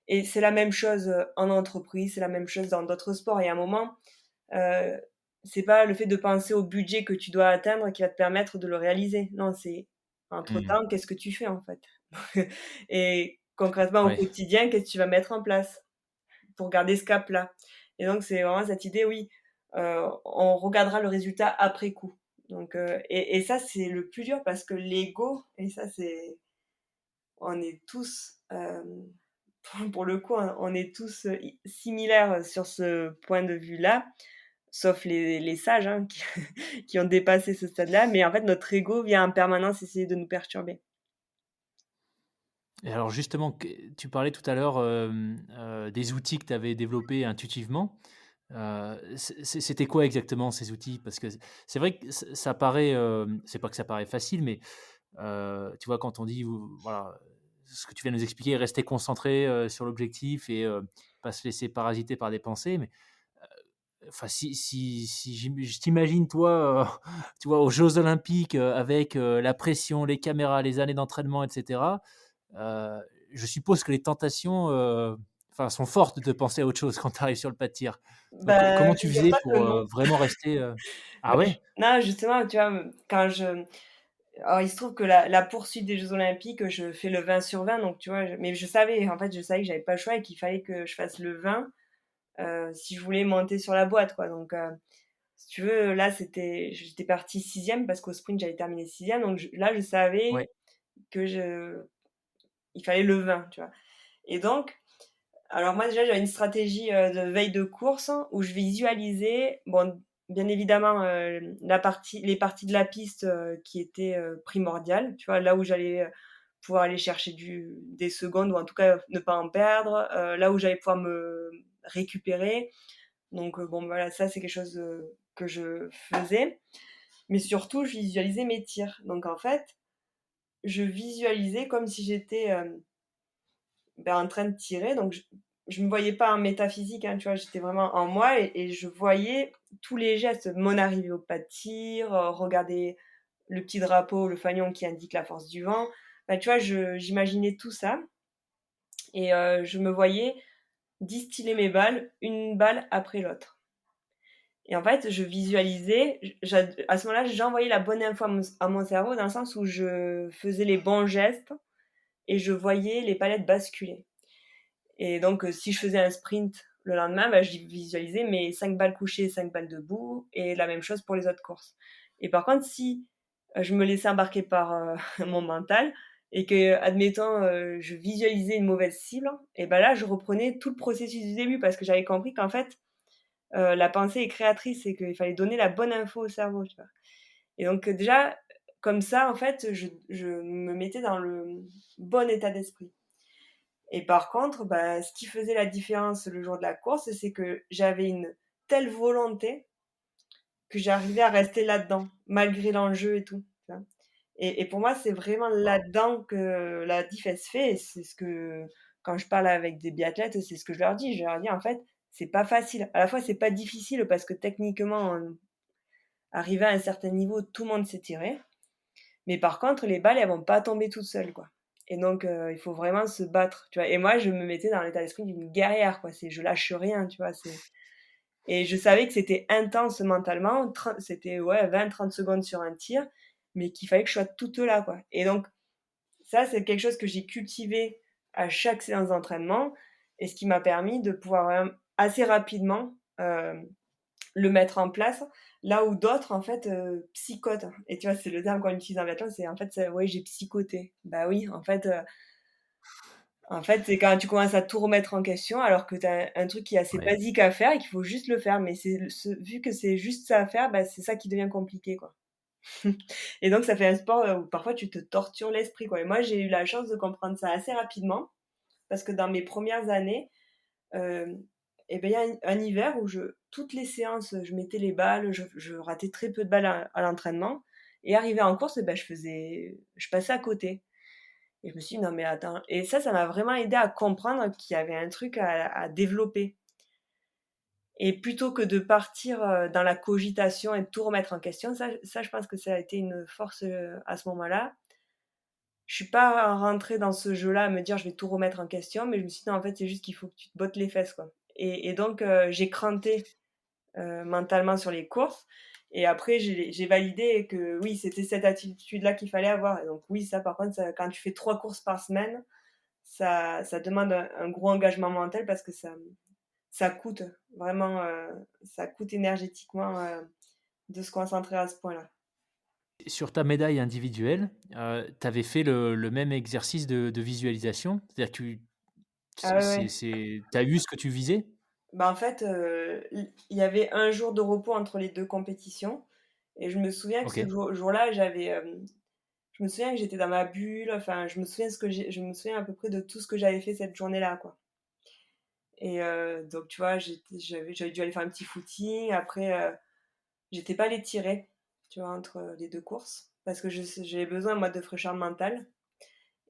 et c'est la même chose, en entreprise, c'est la même chose dans d'autres sports et à un moment, heu, c'est pas le fait de penser au budget que tu dois atteindre qui va te permettre de le réaliser. Non, c'est entre Mmh. temps, qu'est-ce que tu fais, en fait? Et concrètement au Ouais. quotidien, qu'est-ce que tu vas mettre en place pour garder ce cap-là? Et donc c'est vraiment cette idée, oui, on regardera le résultat après coup. Donc, et ça, c'est le plus dur parce que l'ego, et ça, c'est, on est tous, pour le coup, on est tous similaires sur ce point de vue-là, sauf les sages hein, qui ont dépassé ce stade-là. Mais en fait, notre ego vient en permanence essayer de nous perturber. Et alors justement, tu parlais tout à l'heure des outils que tu avais développés intuitivement. C'était quoi exactement ces outils? Parce que c'est vrai que ça paraît, c'est pas que ça paraît facile, mais tu vois, quand on dit, voilà, ce que tu viens de nous expliquer, rester concentré sur l'objectif et pas se laisser parasiter par des pensées. Mais enfin, si je t'imagine, toi, tu vois, aux Jeux Olympiques avec la pression, les caméras, les années d'entraînement, etc. Heu, je suppose que les tentations, enfin, sont fortes de penser à autre chose quand tu arrives sur le pas de tir. Donc comment tu faisais Figure-toi que pour, non. vraiment rester, ah Bah, ouais? non, justement, tu vois, quand je alors il se trouve que la poursuite des Jeux olympiques, je fais le 20 sur 20, donc tu vois? Mais je savais, en fait, je savais que j'avais pas le choix et qu'il fallait que je fasse le 20, si je voulais monter sur la boîte, quoi. Donc, si tu veux, là, j'étais partie 6e parce qu'au sprint, j'avais terminé 6e, donc là, je savais Ouais, que il fallait le 20, tu vois? Et donc, alors moi déjà j'avais une stratégie, de veille de course hein, où je visualisais, bon, bien évidemment, les parties de la piste, qui étaient, primordiales, tu vois? Là où j'allais, pouvoir aller chercher des secondes ou en tout cas ne pas en perdre, là où j'allais pouvoir me récupérer. Donc, bon voilà, ça c'est quelque chose, que je faisais. Mais surtout je visualisais mes tirs. Donc en fait, je visualisais comme si j'étais, en train de tirer, donc je me voyais pas en métaphysique, hein, tu vois? J'étais vraiment en moi et je voyais tous les gestes. Mon arrivée au pas de tir, regarder le petit drapeau, le fanion qui indique la force du vent. Bah, tu vois, j'imaginais tout ça et je me voyais distiller mes balles, une balle après l'autre et en fait, je visualisais, à ce moment-là, j'envoyais la bonne info à mon cerveau dans le sens où je faisais les bons gestes et je voyais les palettes basculer. Et donc, si je faisais un sprint le lendemain, bah, je visualisais mes 5 balles couchées, 5 balles debout et la même chose pour les autres courses. Et par contre, si, je me laissais embarquer par, mon mental et que, admettons, je visualisais une mauvaise cible et ben là, je reprenais tout le processus du début parce que j'avais compris qu'en fait, la pensée est créatrice et qu'il fallait donner la bonne info au cerveau, tu vois? Et donc, déjà, comme ça, en fait, je me mettais dans le bon état d'esprit. Et par contre, bah, ce qui faisait la différence le jour de la course, c'est que j'avais une telle volonté que j'arrivais à rester là-dedans, malgré l'enjeu et tout, tu vois? Et pour moi, c'est vraiment waouh! là-dedans que la diff, elle se fait et c'est ce que quand je parle avec des biathlètes, c'est ce que je leur dis. Je leur dis: «En fait, c'est pas facile». À la fois, c'est pas difficile parce que techniquement, arrivé à un certain niveau, tout le monde sait tirer. Mais par contre, les balles, elles vont pas tomber toutes seules, quoi. Et donc, il faut vraiment se battre, tu vois? Et moi, je me mettais dans l'état d'esprit d'une guerrière, quoi. C'est je lâche rien, tu vois? Et je savais que c'était intense mentalement, c'était, ouais, 20-30 secondes sur un tir, mais qu'il fallait que je sois toute là, quoi. Et donc ça, c'est quelque chose que j'ai cultivé à chaque séance d'entraînement et ce qui m'a permis de pouvoir, assez rapidement, le mettre en place, là où d'autres, en fait, psychotent et tu vois, c'est le terme qu'on utilise en biathlon, c'est en fait, c'est: «Ouais, j'ai psychoté». Bah oui, en fait, c'est quand tu commences à tout remettre en question alors que tu as un truc qui est assez Ouais. basique à faire et qu'il faut juste le faire, mais c'est le ce vu que c'est juste ça à faire, bah, c'est ça qui devient compliqué, quoi. Et donc ça fait un sport, où parfois tu te tortures l'esprit, quoi et moi, j'ai eu la chance de comprendre ça assez rapidement parce que dans mes premières années, Hem et ben, il y a un hiver où toutes les séances, je mettais les balles, je ratais très peu de balles à l'entraînement et arrivé en course et ben, je passais à côté et je me suis dit: «Non mais attends» et ça m'a vraiment aidé à comprendre qu'il y avait un truc à développer et plutôt que de partir, dans la cogitation et de tout remettre en question, je pense que ça a été une force, à ce moment-là. Je suis pas rentrée dans ce jeu-là à me dire: «Je vais tout remettre en question», mais je me suis dit: «Non, en fait, c'est juste qu'il faut que tu te bottes les fesses, quoi» et donc j'ai cranté, mentalement sur les courses et après j'ai validé que oui, c'était cette attitude-là qu'il fallait avoir et donc oui, ça par contre, ça quand tu fais 3 courses par semaine, ça demande un gros engagement mental parce que ça coûte vraiment, ça coûte énergétiquement, de se concentrer à ce point-là. Sur ta médaille individuelle, tu avais fait le même exercice de visualisation? C'est-à-dire que tu Ah ouais, ouais. tu as eu ce que tu visais? Bah, en fait, il y avait un jour de repos entre les 2 compétitions et je me souviens que ce OK. jour-là, je me souviens que j'étais dans ma bulle, enfin, je me souviens à peu près de tout ce que j'avais fait cette journée-là, quoi. Et donc tu vois, j'avais dû aller faire un petit footing. Après, j'étais pas allée tirer, tu vois, entre les 2 courses parce que j'avais besoin, moi, de fraîcheur mentale.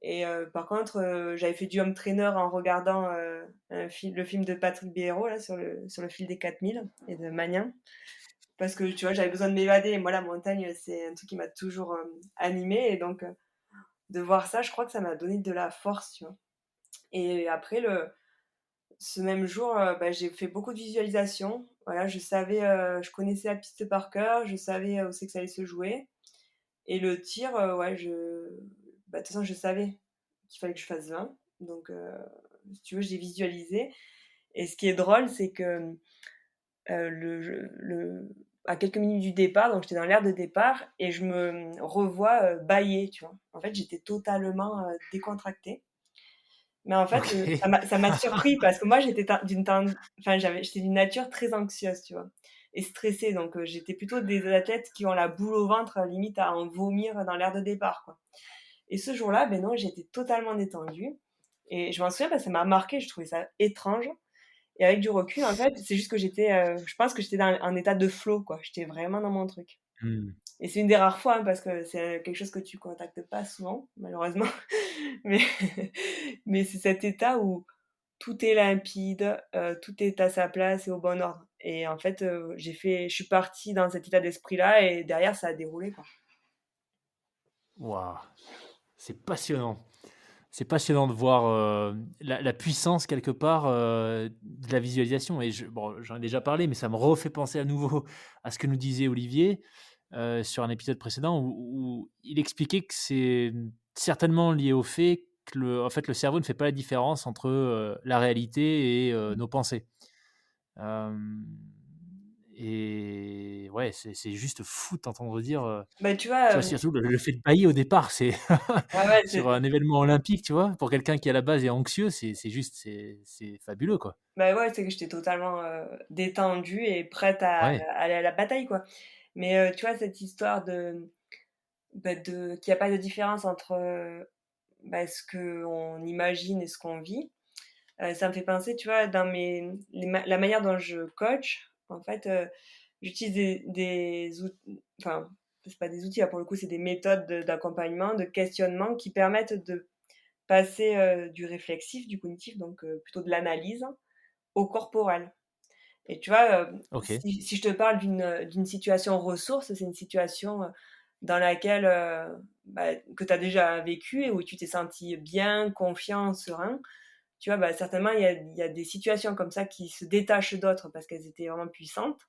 Et par contre, j'avais fait du home trainer en regardant, le film de Patrick Béraud là sur le fil des 4000 et de Magnin. Parce que tu vois, j'avais besoin de m'évader et moi la montagne, c'est un truc qui m'a toujours, animée et donc de voir ça, je crois que ça m'a donné de la force, tu vois? Et après ce même jour, bah, j'ai fait beaucoup de visualisation. Voilà, je connaissais la piste par cœur, je savais, où c'est que ça allait se jouer et le tir, ouais, bah, de toute façon, je savais qu'il fallait que je fasse 20 donc si tu veux, j'ai visualisé et ce qui est drôle, c'est que, le à quelques minutes du départ, donc j'étais dans l'aire de départ et je me revois, bâiller, tu vois? En fait, j'étais totalement, décontractée mais en fait, OK. ça m'a surpris parce que moi j'étais j'étais d'une nature très anxieuse, tu vois? Et stressée donc j'étais plutôt des athlètes qui ont la boule au ventre, limite à en vomir dans l'aire de départ, quoi. Et ce jour-là, ben non, j'étais totalement détendue et je m'en souviens parce que ça m'a marquée, je trouvais ça étrange et avec du recul, en fait, c'est juste que je pense que j'étais dans un état de flow, quoi. J'étais vraiment dans mon truc Mmh. et c'est une des rares fois, hein, parce que c'est quelque chose que tu contactes pas souvent, malheureusement, mais mais c'est cet état où tout est limpide, tout est à sa place et au bon ordre et en fait, je suis partie dans cet état d'esprit-là et derrière ça a déroulé, quoi. Waouh! C'est passionnant. C'est passionnant de voir, la puissance quelque part, de la visualisation et bon, j'en ai déjà parlé, mais ça me refait penser à nouveau à ce que nous disait Olivier, sur un épisode précédent où il expliquait que c'est, certainement lié au fait que en fait, le cerveau ne fait pas la différence entre, la réalité et nos pensées. Hem et ouais, c'est juste fou de t'entendre dire, Bah, tu vois, tu vois, surtout le fait de bailler au départ, c'est ouais, ouais, sur un événement olympique, tu vois? Pour quelqu'un qui à la base est anxieux, c'est juste c'est fabuleux, quoi. bah, ouais, c'est que j'étais totalement, détendue et prête à Ouais. aller à la bataille, quoi. Mais, tu vois, cette histoire qu'il y a pas de différence entre, bah, ce qu'on imagine et ce qu'on vit, ça me fait penser, tu vois, dans la manière dont je coach, en fait, j'utilise des enfin, c'est pas des outils, là, pour le coup, c'est des méthodes d'accompagnement, de questionnement qui permettent de passer, du réflexif, du cognitif, donc plutôt de l'analyse, au corporel. Et tu vois, OK. si je te parle d'une situation ressource, c'est une situation, dans laquelle, bah, que tu as déjà vécue et où tu t'es senti bien, confiant, serein. Tu vois, bah, certainement, il y a des situations comme ça qui se détachent d'autres parce qu'elles étaient vraiment puissantes.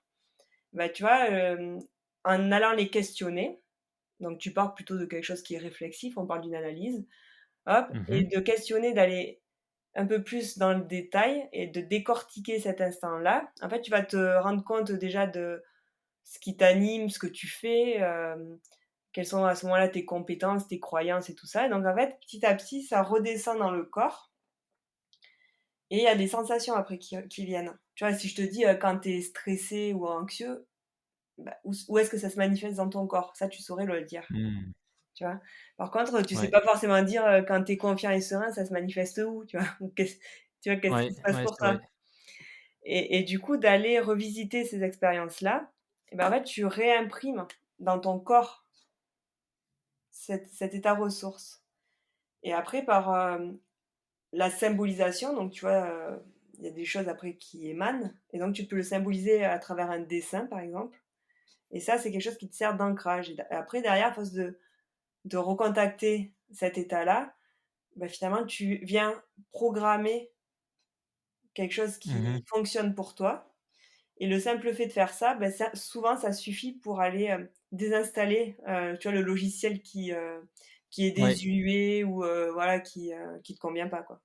Bah, tu vois, en allant les questionner, donc tu pars plutôt de quelque chose qui est réflexif, on parle d'une analyse, hop et Mmh. de questionner, d'aller un peu plus dans le détail et de décortiquer cet instant-là. En fait, tu vas te rendre compte déjà de ce qui t'anime, ce que tu fais, quelles sont à ce moment-là tes compétences, tes croyances et tout ça. Et donc en fait, petit à petit, ça redescend dans le corps et il y a des sensations après qui viennent. Tu vois, si je te dis, quand tu es stressé ou anxieux, bah, où est-ce que ça se manifeste dans ton corps? Ça, tu saurais le dire, Mmh. tu vois? Par contre, tu sais Ouais. pas forcément dire, quand tu es confiant et serein, ça se manifeste où, tu vois? Ou qu'est-ce qui Ouais, se passe ouais, pour c'est vrai. toi? Et du coup, d'aller revisiter ces expériences-là, et ben, en fait, tu réimprimes dans ton corps cet état ressource. Et après par, la symbolisation, donc tu vois, il y a des choses après qui émanent et donc tu peux le symboliser à travers un dessin, par exemple et ça, c'est quelque chose qui te sert d'ancrage et après derrière, à force de recontacter cet état-là, bah, finalement, tu viens programmer quelque chose qui Mmh. fonctionne pour toi. Et le simple fait de faire ça, bah, ça souvent ça suffit pour aller, désinstaller, tu vois, le logiciel qui est Ouais. désuet ou voilà qui te convient pas, quoi.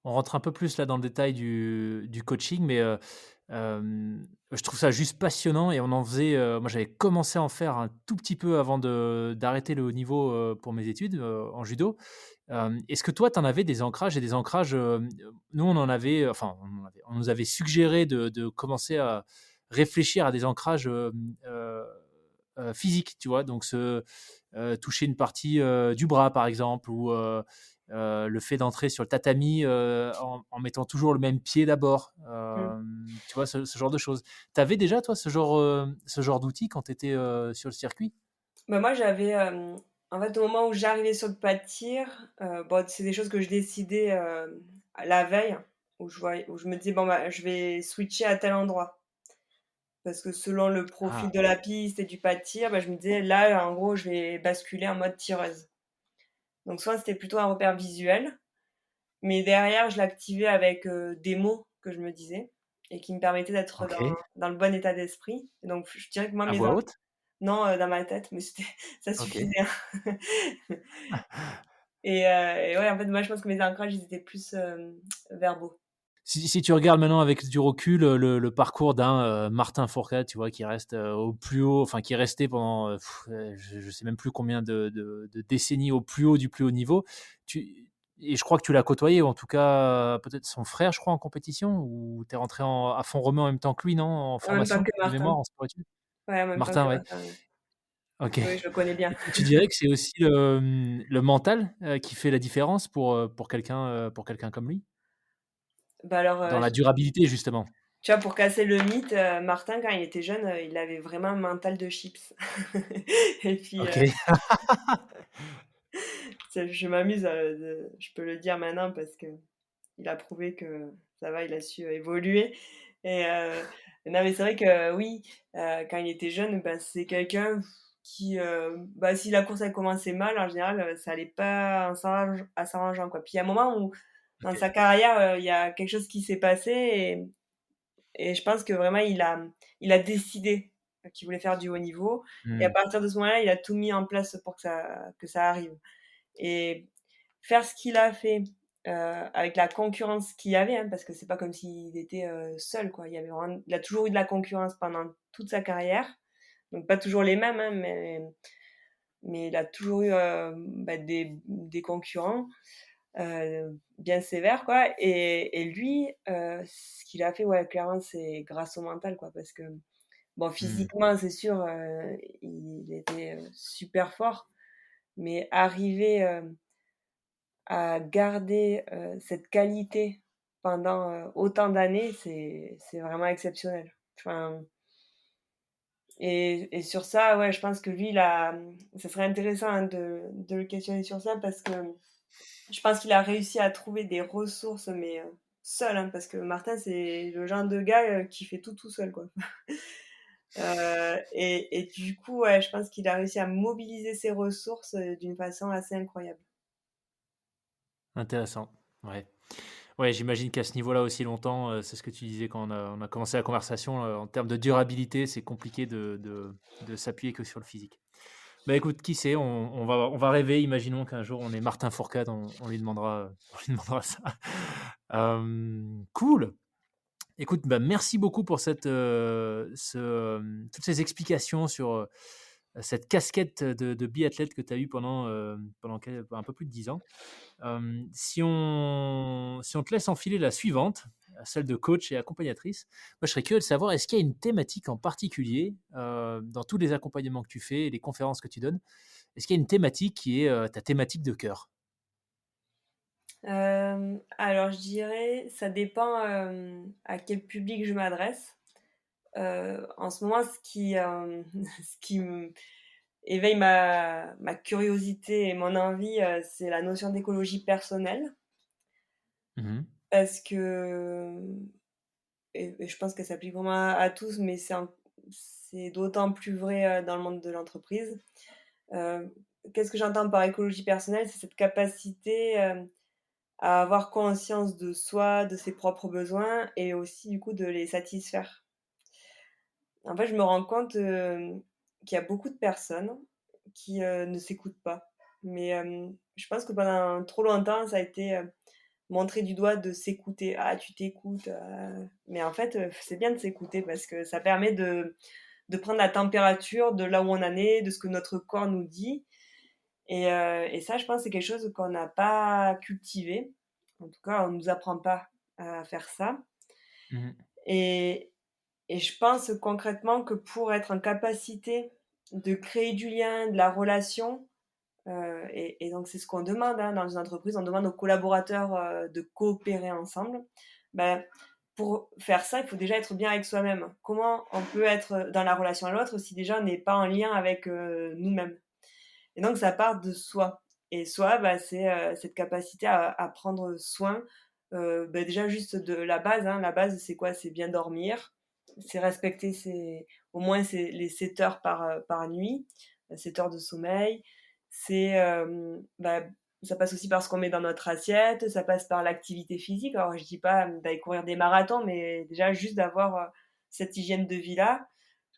on rentre un peu plus là dans le détail du coaching, mais je trouve ça juste passionnant et on en faisait, moi j'avais commencé à en faire un tout petit peu avant de d'arrêter le haut niveau, pour mes études, en judo. Est-ce que toi, tu en avais des ancrages et des ancrages, nous on en avait, enfin on nous avait suggéré de commencer à réfléchir à des ancrages, physiques, tu vois? Donc toucher une partie, du bras par exemple ou le fait d'entrer sur le tatami, en mettant toujours le même pied d'abord, Mmh. tu vois? Ce genre de choses. Tu avais déjà toi ce genre d'outils quand tu étais, sur le circuit? Bah, moi, j'avais, en fait, au moment où j'arrivais sur le pas de tir, bon, c'est des choses que je décidais, la veille, où je me disais: «Bon, bah, je vais switcher à tel endroit». Parce que selon le profil Ah, de la piste et du pas de tir, bah, je me disais: «Là, en gros, je vais basculer en mode tireuse». Donc soit c'était plutôt un repère visuel, mais derrière, je l'activais avec, des mots que je me disais et qui me permettaient d'être OK. dans le bon état d'esprit. Et donc je dirais que moi, À mes voix en haute? non, dans ma tête, mais c'était ça OK. suffisait, hein. Et ouais, en fait, moi, je pense que mes ancrages, ils étaient plus, verbaux. Si tu regardes maintenant avec du recul, le parcours d'un, Martin Fourcade, tu vois, qui reste, au plus haut, enfin qui est resté pendant, je sais même plus combien de décennies au plus haut niveau. Tu et je crois que tu l'as côtoyé ou en tout cas, peut-être son frère, je crois, en compétition? Ou tu es rentré à fond romain en même temps que lui, non? En En même temps formation que de Martin. mémoire, en sport-études? Ouais, en même temps que Martin, ouais. Martin, oui. OK. Oui, je le connais bien. Et tu dirais que c'est aussi le mental, qui fait la différence pour quelqu'un comme lui? Bah, alors, Dans la durabilité, justement? tu vois, pour casser le mythe, Martin, quand il était jeune, il avait vraiment un mental de chips. Et puis, OK. je m'amuse, je peux le dire maintenant parce qu'il a prouvé que ça va, il a su, évoluer. Et non, mais c'est vrai que oui, quand il était jeune, bah, c'est quelqu'un qui, bah, si la course elle commençait mal, en général, ça allait pas en s'arrangeant, quoi. Puis il y a un moment où dans OK. sa carrière, il y a quelque chose qui s'est passé et je pense que vraiment il a décidé qu'il voulait faire du haut niveau et à Mmh. partir de ce moment-là, il a tout mis en place pour que ça arrive et faire ce qu'il a fait, avec la concurrence qu'il y avait, hein, parce que c'est pas comme s'il était, seul, quoi. Il a toujours eu de la concurrence pendant toute sa carrière, donc pas toujours les mêmes, hein, mais il a toujours eu, bah, des concurrents, bien sévères, quoi et lui, ce qu'il a fait, ouais, clairement, c'est grâce au mental, quoi, parce que bon, Mmh. physiquement, c'est sûr, il était, super fort, mais arriver, à garder, cette qualité pendant, autant d'années, c'est vraiment exceptionnel. Enfin et sur ça, ouais, je pense que lui, ça serait intéressant, hein, de le questionner sur ça parce que je pense qu'il a réussi à trouver des ressources, mais, seul, hein, parce que Martin, c'est le genre de gars, qui fait tout seul, quoi. Et du coup, ouais, je pense qu'il a réussi à mobiliser ses ressources, d'une façon assez incroyable. Intéressant, ouais. Ouais, j'imagine qu'à ce niveau-là aussi longtemps, c'est ce que tu disais quand on a commencé la conversation, en termes de durabilité, c'est compliqué de s'appuyer que sur le physique. Bah, écoute, qui sait, on va rêver, imaginons qu'un jour on est Martin Fourcade, on lui demandera, on lui demandera ça. Cool! Écoute, bah, merci beaucoup pour toutes ces explications sur, cette casquette de biathlète que tu as eue pendant un peu plus de 10 ans. Si on te laisse enfiler la suivante, celle de coach et accompagnatrice, moi je serais curieux de savoir, est-ce qu'il y a une thématique en particulier, dans tous les accompagnements que tu fais et les conférences que tu donnes, est-ce qu'il y a une thématique qui est, ta thématique de cœur? Alors je dirais, ça dépend, à quel public je m'adresse. En ce moment, ce qui me éveille ma curiosité et mon envie, c'est la notion d'écologie personnelle. Mmh. Parce que et je pense qu'elle s'applique vraiment à tous, mais c'est d'autant plus vrai, dans le monde de l'entreprise. Heu, Qu'est-ce que j'entends par écologie personnelle? C'est cette capacité, à avoir conscience de soi, de ses propres besoins et aussi du coup de les satisfaire. En fait, je me rends compte, qu'il y a beaucoup de personnes qui, ne s'écoutent pas. Mais, je pense que pendant trop longtemps, ça a été, montrer du doigt de s'écouter. «Ah, tu t'écoutes, mais en fait, c'est bien de s'écouter parce que ça permet de prendre la température de là où on en est, de ce que notre corps nous dit et ça, je pense, c'est quelque chose qu'on n'a pas cultivé. En tout cas, on nous apprend pas à faire ça Mmh. et et je pense concrètement que pour être en capacité de créer du lien, de la relation, et donc c'est ce qu'on demande, hein, dans une entreprise, on demande aux collaborateurs, de coopérer ensemble. Bah, pour faire ça, il faut déjà être bien avec soi-même. Comment on peut être dans la relation à l'autre si déjà on n'est pas en lien avec, nous-mêmes? Et donc ça part de soi et soi, bah, c'est, cette capacité à prendre soin, déjà juste de la base, hein. La base, c'est quoi? C'est bien dormir, c'est respecter ses au moins ses les 7 heures par nuit, 7 heures de sommeil. C'est, ça passe aussi par ce qu'on met dans notre assiette, ça passe par l'activité physique. Alors je dis pas, d'aller courir des marathons, mais déjà juste d'avoir, cette hygiène de vie-là,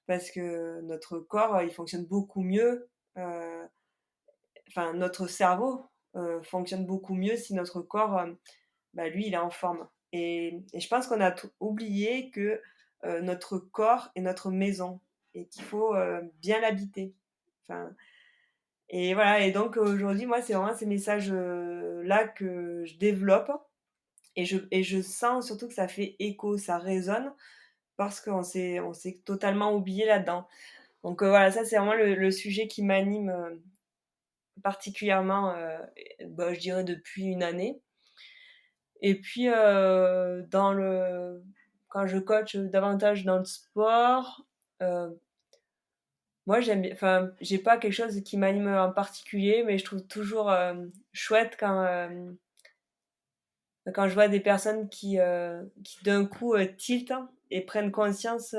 parce que notre corps, il fonctionne beaucoup mieux, heu enfin notre cerveau, fonctionne beaucoup mieux si notre corps, lui, il est en forme et je pense qu'on a oublié que, notre corps est notre maison et qu'il faut, bien l'habiter. Enfin et voilà et donc aujourd'hui, moi, c'est vraiment ces messages, là que je développe et je sens surtout que ça fait écho, ça résonne parce qu'on s'est totalement oublié là-dedans. Donc voilà, ça, c'est vraiment le sujet qui m'anime, particulièrement, je dirais depuis une année et puis, quand je coach davantage dans le sport, heu, moi j'aime bien enfin, j'ai pas quelque chose qui m'anime en particulier, mais je trouve toujours, chouette quand je vois des personnes qui d'un coup, tiltent et prennent conscience,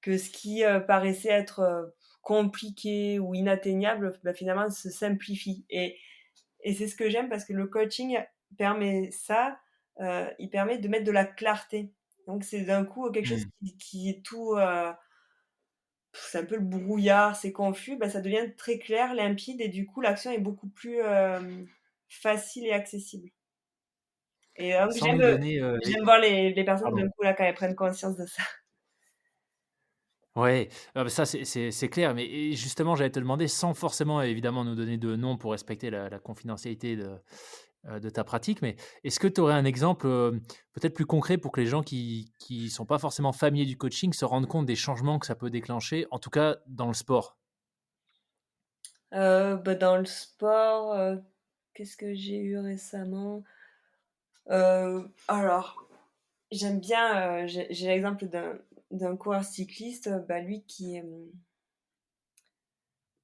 que ce qui, paraissait être, compliqué ou inatteignable, finalement se simplifie et c'est ce que j'aime parce que le coaching permet ça, il permet de mettre de la clarté. Donc c'est d'un coup quelque chose Mmh. qui est tout, c'est un peu le brouillard, c'est confus, ça devient très clair, limpide et du coup l'action est beaucoup plus, facile et accessible. Et donc Sans nous donner, j'aime voir les personnes pardon. d'un coup là quand elles prennent conscience de ça. Ouais, ça c'est clair, mais et justement, j'allais te demander, sans forcément évidemment nous donner de nom pour respecter la confidentialité de ta pratique, mais est-ce que tu aurais un exemple, peut-être plus concret pour que les gens qui sont pas forcément familiers du coaching se rendent compte des changements que ça peut déclencher, en tout cas dans le sport? Dans le sport, qu'est-ce que j'ai eu récemment? Alors j'aime bien, j'ai l'exemple d'un coureur cycliste, lui qui,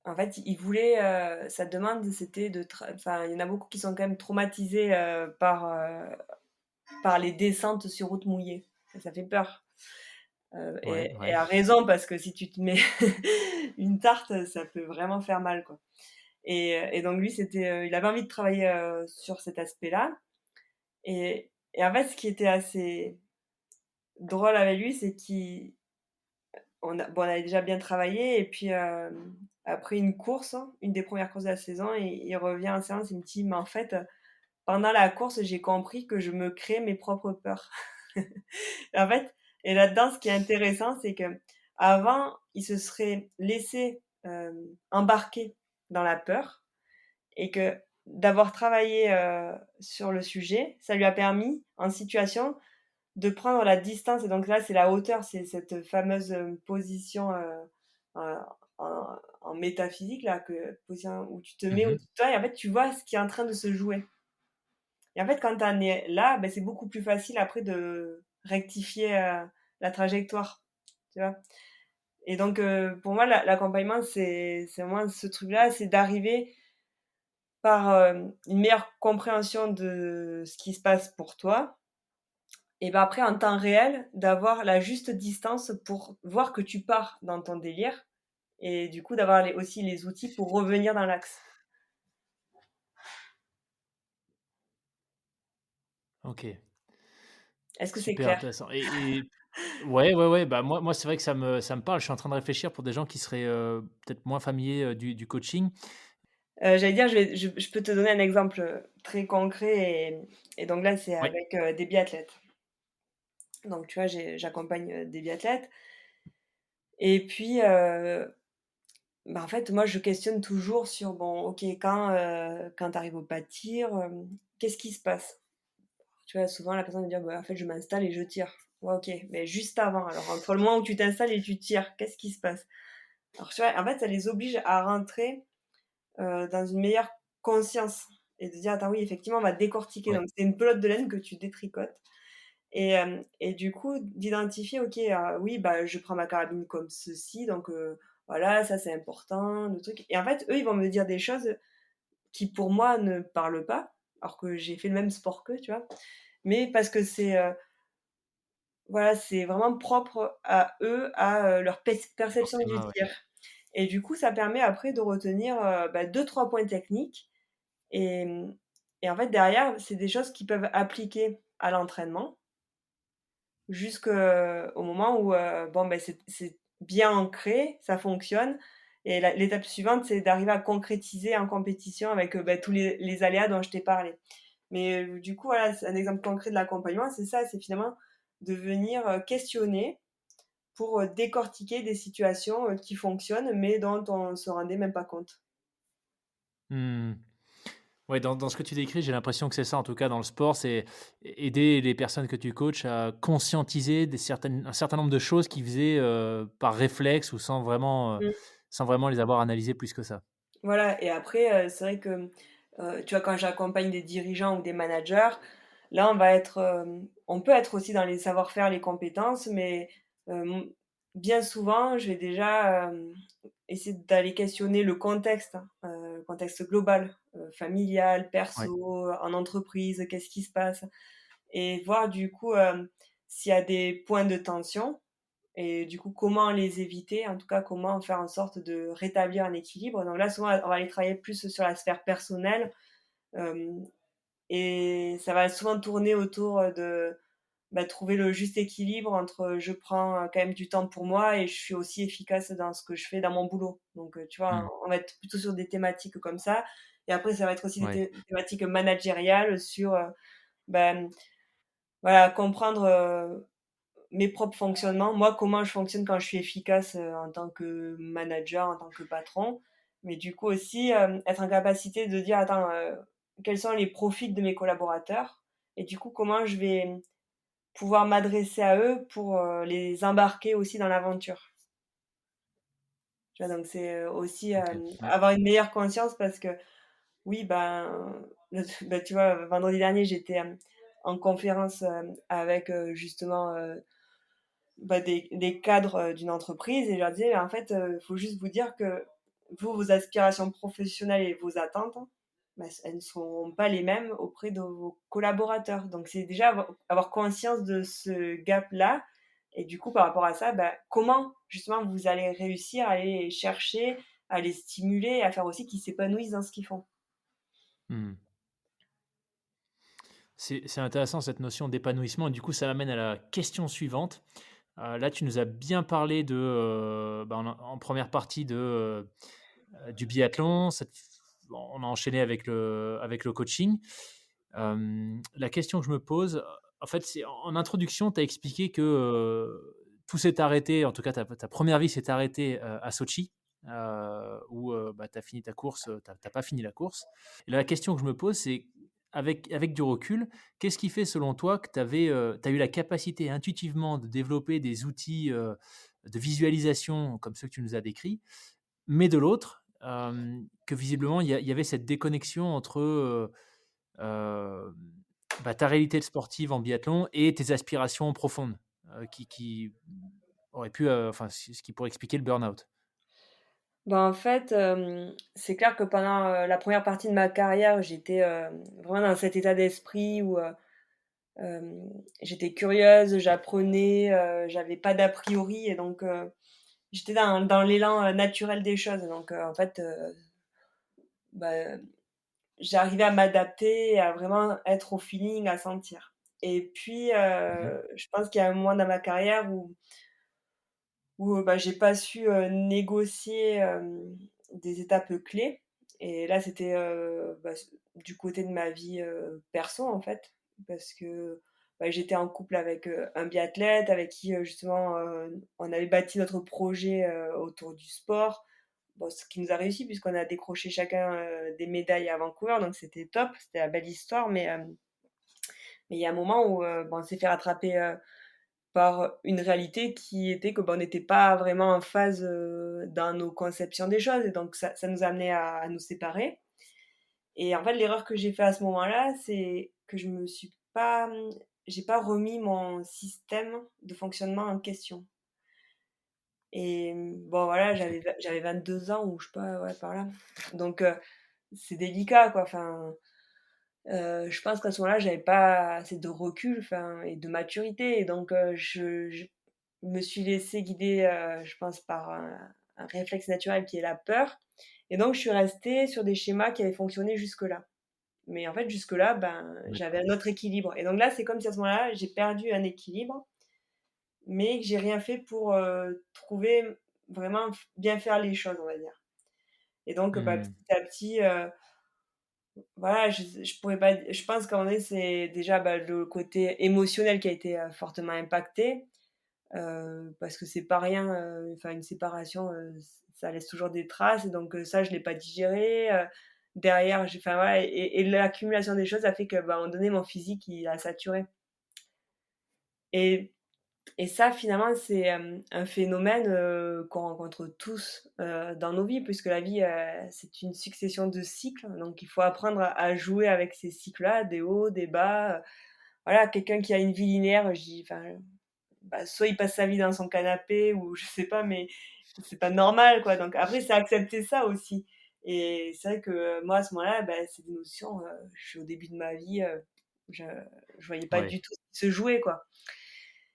en fait, il voulait, sa demande c'était de enfin, il y en a beaucoup qui sont quand même traumatisés, par les descentes sur route mouillée. Ça fait peur, Ouais, et ouais. à raison parce que si tu te mets une tarte, ça peut vraiment faire mal, quoi et donc lui, il avait envie de travailler, sur cet aspect-là et en fait, ce qui était assez drôle avec lui, c'est on avait déjà bien travaillé et puis, après une course, hein, une des premières courses de la saison, il revient en séance, il me dit: «Mais en fait, pendant la course, j'ai compris que je me crée mes propres peurs». Et en fait et là-dedans, ce qui est intéressant, c'est qu'avant, il se serait laissé, embarquer dans la peur et que d'avoir travaillé, sur le sujet, ça lui a permis, en situation, de prendre la distance et donc là, c'est la hauteur, c'est cette fameuse, position, en en métaphysique là, position où tu te mets Mmh. au-dessus de toi et en fait, tu vois ce qui est en train de se jouer et en fait, quand tu en es là, c'est beaucoup plus facile après de rectifier, la trajectoire, tu vois? Et donc pour moi, l'accompagnement, c'est vraiment ce truc-là, c'est d'arriver par, une meilleure compréhension de ce qui se passe pour toi et après en temps réel, d'avoir la juste distance pour voir que tu pars dans ton délire et du coup d'avoir aussi les outils pour revenir dans l'axe. OK, Est-ce que c'est super clair? intéressant et ouais, ouais, ouais, bah, moi c'est vrai que ça me parle. Je suis en train de réfléchir pour des gens qui seraient, peut-être moins familiers, du coaching. J'allais dire, je peux te donner un exemple, très concret et donc là, c'est Oui. avec, des biathlètes. Donc tu vois, j'accompagne, des biathlètes et puis, bah, en fait, moi, je questionne toujours sur, bon, OK, quand tu arrives au pas de tir, qu'est-ce qui se passe? Tu vois, souvent la personne va dire: «Bah, en fait, je m'installe et je tire». Ouais, OK, mais juste avant alors, entre le moment où tu t'installes et tu tires, qu'est-ce qui se passe? Alors tu vois, en fait, ça les oblige à rentrer, dans une meilleure conscience et de dire: «Attends, oui, effectivement, on va décortiquer». Ouais. Donc c'est une pelote de laine que tu détricotes et du coup, d'identifier: «OK, oui, bah, je prends ma carabine comme ceci, donc voilà, ça, c'est important, le truc» et en fait, eux, ils vont me dire des choses qui, pour moi, ne parlent pas, alors que j'ai fait le même sport qu'eux, tu vois? Mais parce que voilà, c'est vraiment propre à eux, à, leur Leur perception du schéma, ouais. tir et du coup, ça permet après de retenir, bah, 2-3 points techniques et et en fait, derrière, c'est des choses qu'ils peuvent appliquer à l'entraînement jusqu'au moment où, bon, ben, c'est bien ancré, ça fonctionne et l'étape suivante, c'est d'arriver à concrétiser en compétition avec, bah, tous les aléas dont je t'ai parlé. Mais, du coup, voilà, c'est un exemple concret de l'accompagnement, c'est ça, c'est finalement de venir, questionner pour, décortiquer des situations, qui fonctionnent mais dont on se rendait même pas compte. Mmh. Ouais, dans ce que tu décris, j'ai l'impression que c'est ça, en tout cas dans le sport, c'est aider les personnes que tu coaches à conscientiser un certain nombre de choses qu'ils faisaient, par réflexe ou Mmh. sans vraiment les avoir analysées plus que ça. Voilà et après, c'est vrai que, tu vois, quand j'accompagne des dirigeants ou des managers, là, on peut être aussi dans les savoir-faire, les compétences, mais, bien souvent, je vais déjà, essayer d'aller questionner le contexte global, familial, Ouais, perso, en entreprise, qu'est-ce qui se passe? Et voir du coup, s'il y a des points de tension et du coup, comment les éviter? En tout cas, comment faire en sorte de rétablir un équilibre? Donc là, souvent, on va aller travailler plus sur la sphère personnelle, hem et ça va souvent tourner autour, de, bah, trouver le juste équilibre entre, je prends, quand même du temps pour moi et je suis aussi efficace dans ce que je fais dans mon boulot. Donc, tu vois, mmh, on va être plutôt sur des thématiques comme ça et après ça va être aussi des ouais, thématiques managériales sur, bah, voilà, comprendre, mes propres fonctionnements, moi, comment je fonctionne quand je suis efficace, en tant que manager, en tant que patron. Mais du coup aussi, être en capacité de dire: «Attends, quels sont les profils de mes collaborateurs?» et du coup, comment je vais pouvoir m'adresser à eux pour, les embarquer aussi dans l'aventure. Tu vois? Donc c'est, aussi, OK, ouais, avoir une meilleure conscience parce que oui, ben, bah, tu vois, vendredi dernier, j'étais, en conférence, avec, justement, bah, des cadres, d'une entreprise et je leur disais: «En fait, faut juste vous dire que vous, vos aspirations professionnelles et vos attentes, bah, elles ne sont pas les mêmes auprès de vos collaborateurs». Donc c'est déjà avoir conscience de ce gap-là et du coup, par rapport à ça, bah, comment justement vous allez réussir à aller les chercher, à les stimuler, à faire aussi qu'ils s'épanouissent dans ce qu'ils font. mmh. C'est intéressant cette notion d'épanouissement et du coup, ça m'amène à la question suivante. Là, tu nous as bien parlé bah, en 1re partie du biathlon, on a enchaîné avec le coaching. La question que je me pose, en fait, c'est en introduction, tu as expliqué que, tout s'est arrêté, en tout cas ta 1re vie s'est arrêtée, à Sotchi, où, bah, tu as fini ta course, tu as pas fini la course. Et la question que je me pose, c'est avec du recul, qu'est-ce qui fait selon toi que tu as eu la capacité intuitivement de développer des outils, de visualisation comme ceux que tu nous as décrits, mais de l'autre, que visiblement il y avait cette déconnexion entre, hem, bah, ta réalité de sportive en biathlon et tes aspirations profondes, qui auraient pu, enfin, ce qui pourrait expliquer le burn-out? Bah, en fait, c'est clair que pendant, la première partie de ma carrière, j'étais, vraiment dans cet état d'esprit où, j'étais curieuse, j'apprenais, j'avais pas d'a priori et donc j'étais dans l'élan, naturel des choses donc en fait, bah, j'arrivais à m'adapter et à vraiment être au feeling, à sentir et puis, Mmh. je pense qu'il y a un moment dans ma carrière où, bah, j'ai pas su, négocier, des étapes clés Et là, c'était, du côté de ma vie, perso, en fait, parce que, j'étais en couple avec, un biathlète avec qui, justement, on avait bâti notre projet, autour du sport. Bon, ce qui nous a réussi puisqu'on a décroché chacun, des médailles à Vancouver, donc c'était top, c'était la belle histoire. Mais il y a un moment où, on s'est fait rattraper, par une réalité qui était que, on n'était pas vraiment en phase, dans nos conceptions des choses et donc ça nous a amenés à nous séparer. Et en fait, l'erreur que j'ai fait à ce moment-là, c'est que j'ai pas remis mon système de fonctionnement en question. Et bon voilà, OK. j'avais 22 ans ou je sais pas, ouais, par là. Donc c'est délicat quoi, enfin, je pense qu'à ce moment-là, j'avais pas assez de recul, enfin et de maturité et donc je me suis laissée guider, je pense par un réflexe naturel qui est la peur et donc je suis restée sur des schémas qui avaient fonctionné jusque-là. Mais en fait, jusque-là, j'avais D'accord. un autre équilibre et donc là, c'est comme si à ce moment-là, j'ai perdu un équilibre, mais que j'ai rien fait pour, trouver vraiment bien faire les choses, on va dire. Et donc, Mmh. petit à petit, voilà, je pourrais pas je pense qu'en vrai, c'est déjà, le côté émotionnel qui a été, fortement impacté, parce que c'est pas rien, enfin une séparation, ça laisse toujours des traces et donc, ça, je l'ai pas digéré, derrière, j'ai enfin voilà et l'accumulation des choses a fait que, à un moment donné, mon physique, il a saturé et et ça, finalement, c'est, un phénomène, qu'on rencontre tous, dans nos vies puisque la vie, c'est une succession de cycles, donc il faut apprendre à jouer avec ces cycles-là, des hauts, des bas, voilà, quelqu'un qui a une vie linéaire, je dis enfin, soit il passe sa vie dans son canapé ou je sais pas, mais c'est pas normal, quoi, donc après, c'est accepter ça aussi et c'est vrai que, moi, à ce moment-là, c'est des notions, je suis au début de ma vie, je je voyais pas Ouais. du tout ce qui se jouait, quoi.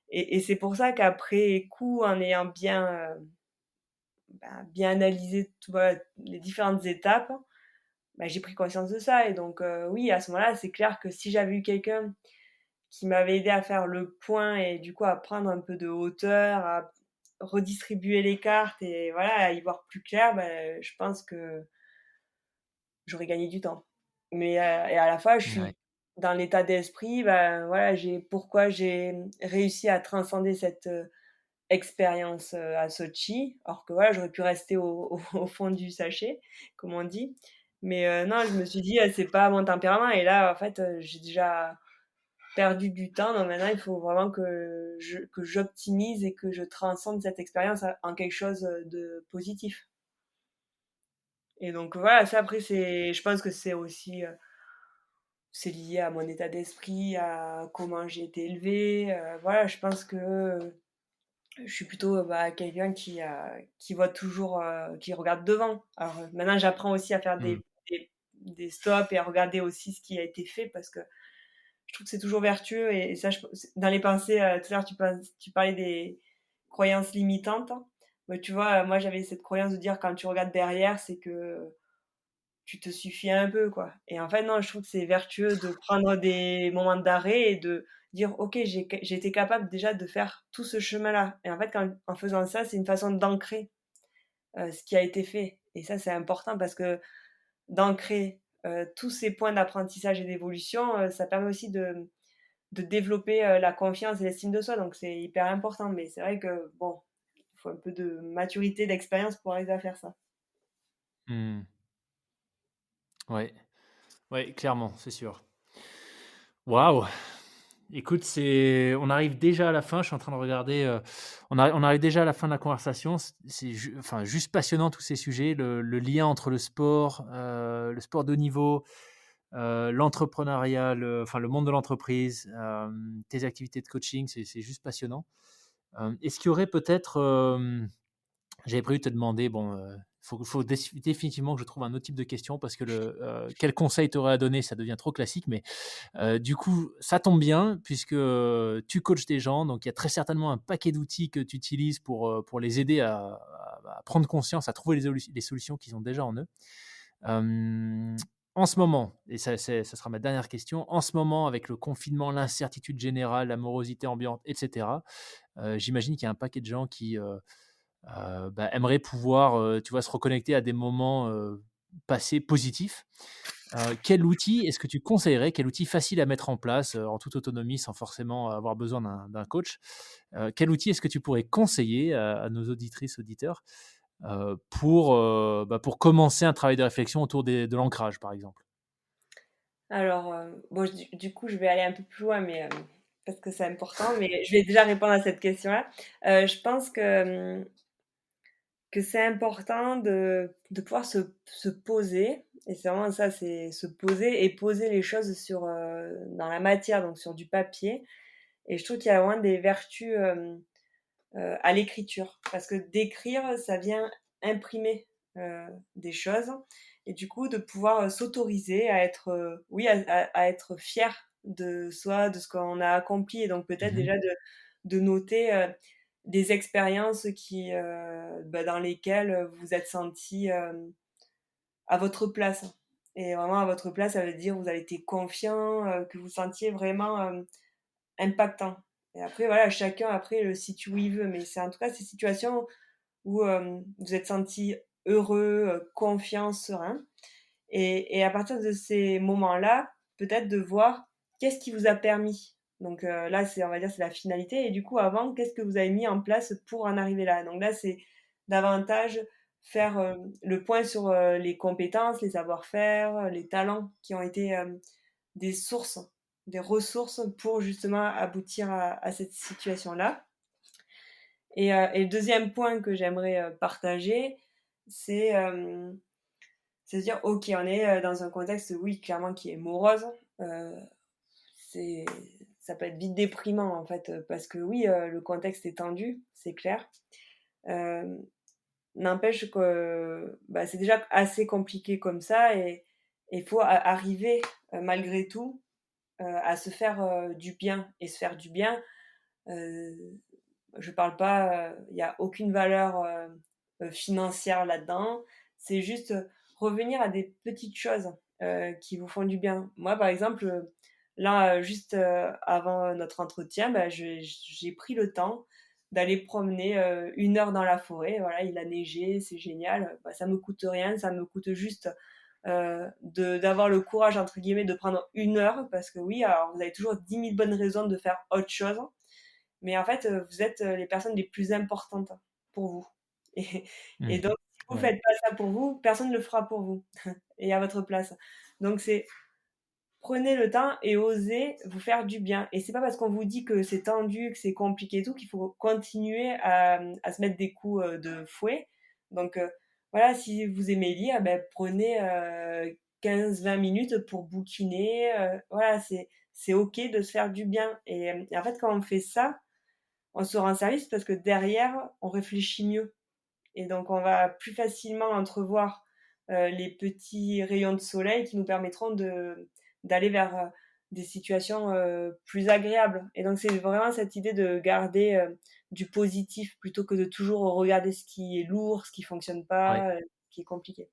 Et c'est pour ça qu'après coup, en ayant bien, bien analysé tu vois, les différentes étapes, j'ai pris conscience de ça et donc oui, à ce moment-là, c'est clair que si j'avais eu quelqu'un qui m'avait aidé à faire le point et du coup à prendre un peu de hauteur, à redistribuer les cartes et voilà, à y voir plus clair, je pense que j'aurais gagné du temps. Mais et à la fois, je Ouais. suis dans l'état d'esprit, voilà, j'ai réussi à transcender cette, expérience, à Sotchi, alors que voilà, j'aurais pu rester au fond du sachet, comme on dit. Mais non, je me suis dit: c'est pas mon tempérament» et là, en fait, j'ai déjà perdu du temps, donc maintenant il faut vraiment que j'optimise et que je transcende cette expérience en quelque chose, de positif. Et donc voilà, ça après c'est je pense que c'est aussi, c'est lié à mon état d'esprit, à comment j'ai été élevée, voilà, je pense que, je suis plutôt, quelqu'un qui voit toujours, qui regarde devant. Alors, maintenant j'apprends aussi à faire Mmh. des stops et à regarder aussi ce qui a été fait parce que je trouve que c'est toujours vertueux et ça je c'est dans les pensées, tout à l'heure tu parlais des croyances limitantes. Bah, tu vois, moi j'avais cette croyance de dire quand tu regardes derrière, c'est que tu te suffis un peu, quoi. Et en fait, non, je trouve que c'est vertueux de prendre des moments d'arrêt et de dire: «OK, j'ai été capable déjà de faire tout ce chemin-là» et en fait, en faisant ça, c'est une façon d'ancrer, ce qui a été fait et ça, c'est important parce que d'ancrer, tous ces points d'apprentissage et d'évolution, ça permet aussi de développer, la confiance et l'estime de soi donc c'est hyper important mais c'est vrai que bon, il faut un peu de maturité, d'expérience pour arriver à faire ça. Mmh. Ouais. Ouais, clairement, c'est sûr. Waouh! Écoute, on arrive déjà à la fin. Je suis en train de regarder, on arrive déjà à la fin de la conversation. C'est enfin, juste passionnant tous ces sujets, le lien entre le sport de haut niveau, l'entrepreneuriat, enfin, le monde de l'entreprise, tes activités de coaching, c'est juste passionnant. Est-ce qu'il y aurait peut-être, j'avais prévu de te demander, bon, faut définitivement que je trouve un autre type de question parce que quel conseil tu aurais à donner, ça devient trop classique, mais du coup, ça tombe bien puisque, tu coaches des gens, donc il y a très certainement un paquet d'outils que tu utilises pour les aider à prendre conscience, à trouver les solutions qu'ils ont déjà en eux. Hem, En ce moment, et ça sera ma dernière question, en ce moment avec le confinement, l'incertitude générale, la morosité ambiante et cetera, j'imagine qu'il y a un paquet de gens qui, aimeraient pouvoir, tu vois, se reconnecter à des moments, passé positif. Quel outil est-ce que tu conseillerais? Quel outil facile à mettre en place, en toute autonomie sans forcément avoir besoin d'un coach? Quel outil est-ce que tu pourrais conseiller à nos auditrices, auditeurs, pour commencer un travail de réflexion autour de l'ancrage, par exemple? Alors, bon, du coup, je vais aller un peu plus loin, mais parce que c'est important, mais je vais déjà répondre à cette question-là. Je pense que c'est important de pouvoir se poser et c'est vraiment ça, c'est se poser et poser les choses sur, dans la matière, donc sur du papier et je trouve qu'il y a vraiment des vertus, à l'écriture. Parce que d'écrire, ça vient imprimer, des choses et du coup de pouvoir, s'autoriser à être, oui, à être fier de soi, de ce qu'on a accompli et donc peut-être Mmh. déjà de noter, des expériences qui, bah, dans lesquelles, vous êtes senti à votre place et vraiment à votre place, ça veut dire vous avez été confiant, que vous sentiez vraiment, impactant et après voilà, chacun après le situe où il veut, mais c'est en tout cas ces situations où, vous êtes senti heureux, confiant, serein et à partir de ces moments-là, peut-être de voir qu'est-ce qui vous a permis. Donc, là, c'est on va dire, c'est la finalité et du coup, avant, qu'est-ce que vous avez mis en place pour en arriver là? Donc là, c'est davantage faire, le point sur, les compétences, les savoir-faire, les talents qui ont été, des sources, des ressources pour justement aboutir à cette situation-là. Et le 2e point que j'aimerais, partager, c'est, c'est de dire: «OK, on est, dans un contexte, oui, clairement qui est morose». Heu, c'est ça peut être vite déprimant, en fait, parce que oui, le contexte est tendu, c'est clair. Hem, N'empêche que, bah, c'est déjà assez compliqué comme ça et il faut arriver, malgré tout, à se faire, du bien et se faire du bien, heu, je parle pas, il y a aucune valeur, financière là-dedans. C'est juste, revenir à des petites choses, qui vous font du bien. Moi, par exemple, là, juste, avant notre entretien, bah, j'ai pris le temps d'aller promener, 1 heure dans la forêt. Voilà, il a neigé, c'est génial. Bah, ça me coûte rien, ça me coûte juste, de d'avoir le «courage» entre guillemets de prendre 1 heure parce que oui, alors vous avez toujours 10 000 bonnes raisons de faire autre chose. Mais en fait, vous êtes, les personnes les plus importantes pour vous et Mmh. et donc si vous Ouais. faites pas ça pour vous, personne ne le fera pour vous et à votre place. Donc c'est prenez le temps et osez vous faire du bien et c'est pas parce qu'on vous dit que c'est tendu, que c'est compliqué et tout, qu'il faut continuer à se mettre des coups, de fouet. Donc voilà, si vous aimez lire, beh, prenez, 15-20 minutes pour bouquiner, voilà, c'est OK de se faire du bien et en fait, quand on fait ça, on se rend service parce que derrière, on réfléchit mieux et donc on va plus facilement entrevoir, les petits rayons de soleil qui nous permettront d'aller vers, des situations, plus agréables et donc c'est vraiment cette idée de garder, du positif plutôt que de toujours regarder ce qui est lourd, ce qui fonctionne Ouais. pas, ce qui est compliqué.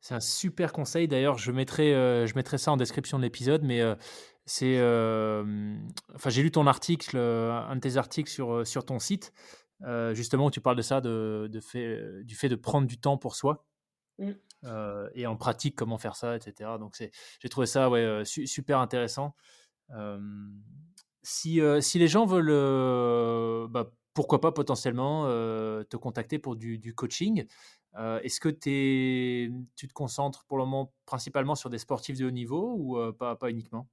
C'est un super conseil. D'ailleurs, je mettrai ça en description de l'épisode, mais enfin, j'ai lu ton article, un de tes articles sur ton site, justement où tu parles de ça, du fait de prendre du temps pour soi, Mmh. et en pratique comment faire ça et cetera. Donc j'ai trouvé ça, ouais, super intéressant. Hem, si les gens veulent, pourquoi pas potentiellement, te contacter pour du coaching, est-ce que tu te concentres pour le moment principalement sur des sportifs de haut niveau ou, pas uniquement?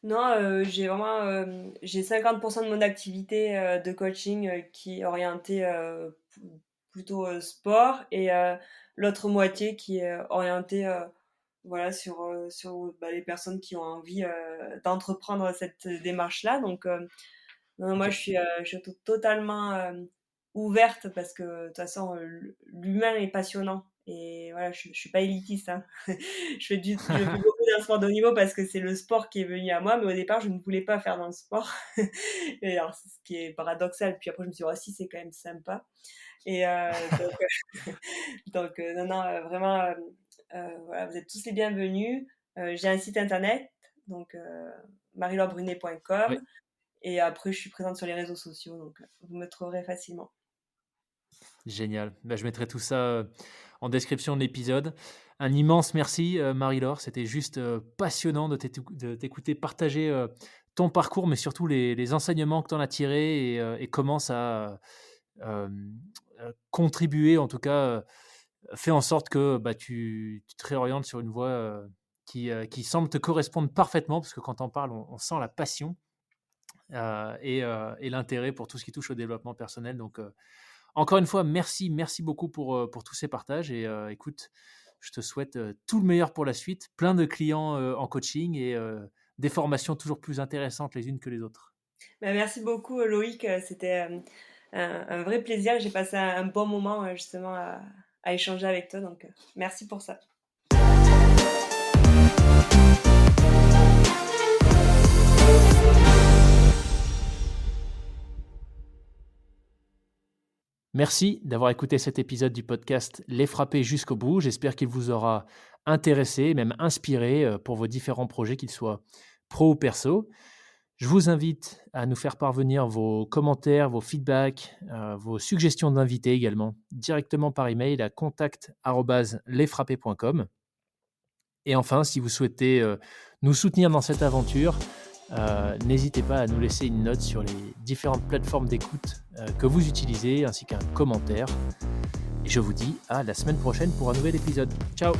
Non, j'ai vraiment, j'ai 50 de mon activité, de coaching, qui est orientée, plutôt, sport et l'autre moitié qui est, orientée, voilà sur, bah, les personnes qui ont envie, d'entreprendre cette démarche-là donc non, moi OK. je suis totalement, ouverte parce que de toute façon, l'humain est passionnant et voilà, je suis pas élitiste, hein. Je fais beaucoup d'un sport de haut niveau parce que c'est le sport qui est venu à moi, mais au départ, je ne voulais pas faire dans le sport et alors c'est ce qui est paradoxal. Puis après, je me suis dit: «Oh si, c'est quand même sympa» et non, non, vraiment, voilà, vous êtes tous les bienvenus. J'ai un site internet donc Oui. marielaurebrunet.com et après, je suis présente sur les réseaux sociaux, donc vous me trouverez facilement. Génial. Bah, je mettrai tout ça, en description de l'épisode. Un immense merci, Marie-Laure. C'était juste passionnant de t'écouter partager ton parcours, mais surtout les enseignements que tu en as tirés et comment ça a contribué, en tout cas, fait en sorte que tu te réorientes sur une voie qui semble te correspondre parfaitement, parce que quand on parle, on sent la passion et l'intérêt pour tout ce qui touche au développement personnel. Donc, encore une fois, merci beaucoup pour tous ces partages. Et écoute, je te souhaite tout le meilleur pour la suite, plein de clients en coaching et des formations toujours plus intéressantes les unes que les autres. Bah, merci beaucoup Loïc, c'était un vrai plaisir. J'ai passé un bon moment justement à échanger avec toi, donc merci pour ça. Merci d'avoir écouté cet épisode du podcast Les Frappés jusqu'au bout. J'espère qu'il vous aura intéressé, même inspiré pour vos différents projets, qu'ils soient pro ou perso. Je vous invite à nous faire parvenir vos commentaires, vos feedbacks, vos suggestions d'invités également, directement par email à contact@lesfrappés.com. Et enfin, si vous souhaitez nous soutenir dans cette aventure, n'hésitez pas à nous laisser une note sur les différentes plateformes d'écoute que vous utilisez, ainsi qu'un commentaire. Et je vous dis à la semaine prochaine pour un nouvel épisode. Ciao!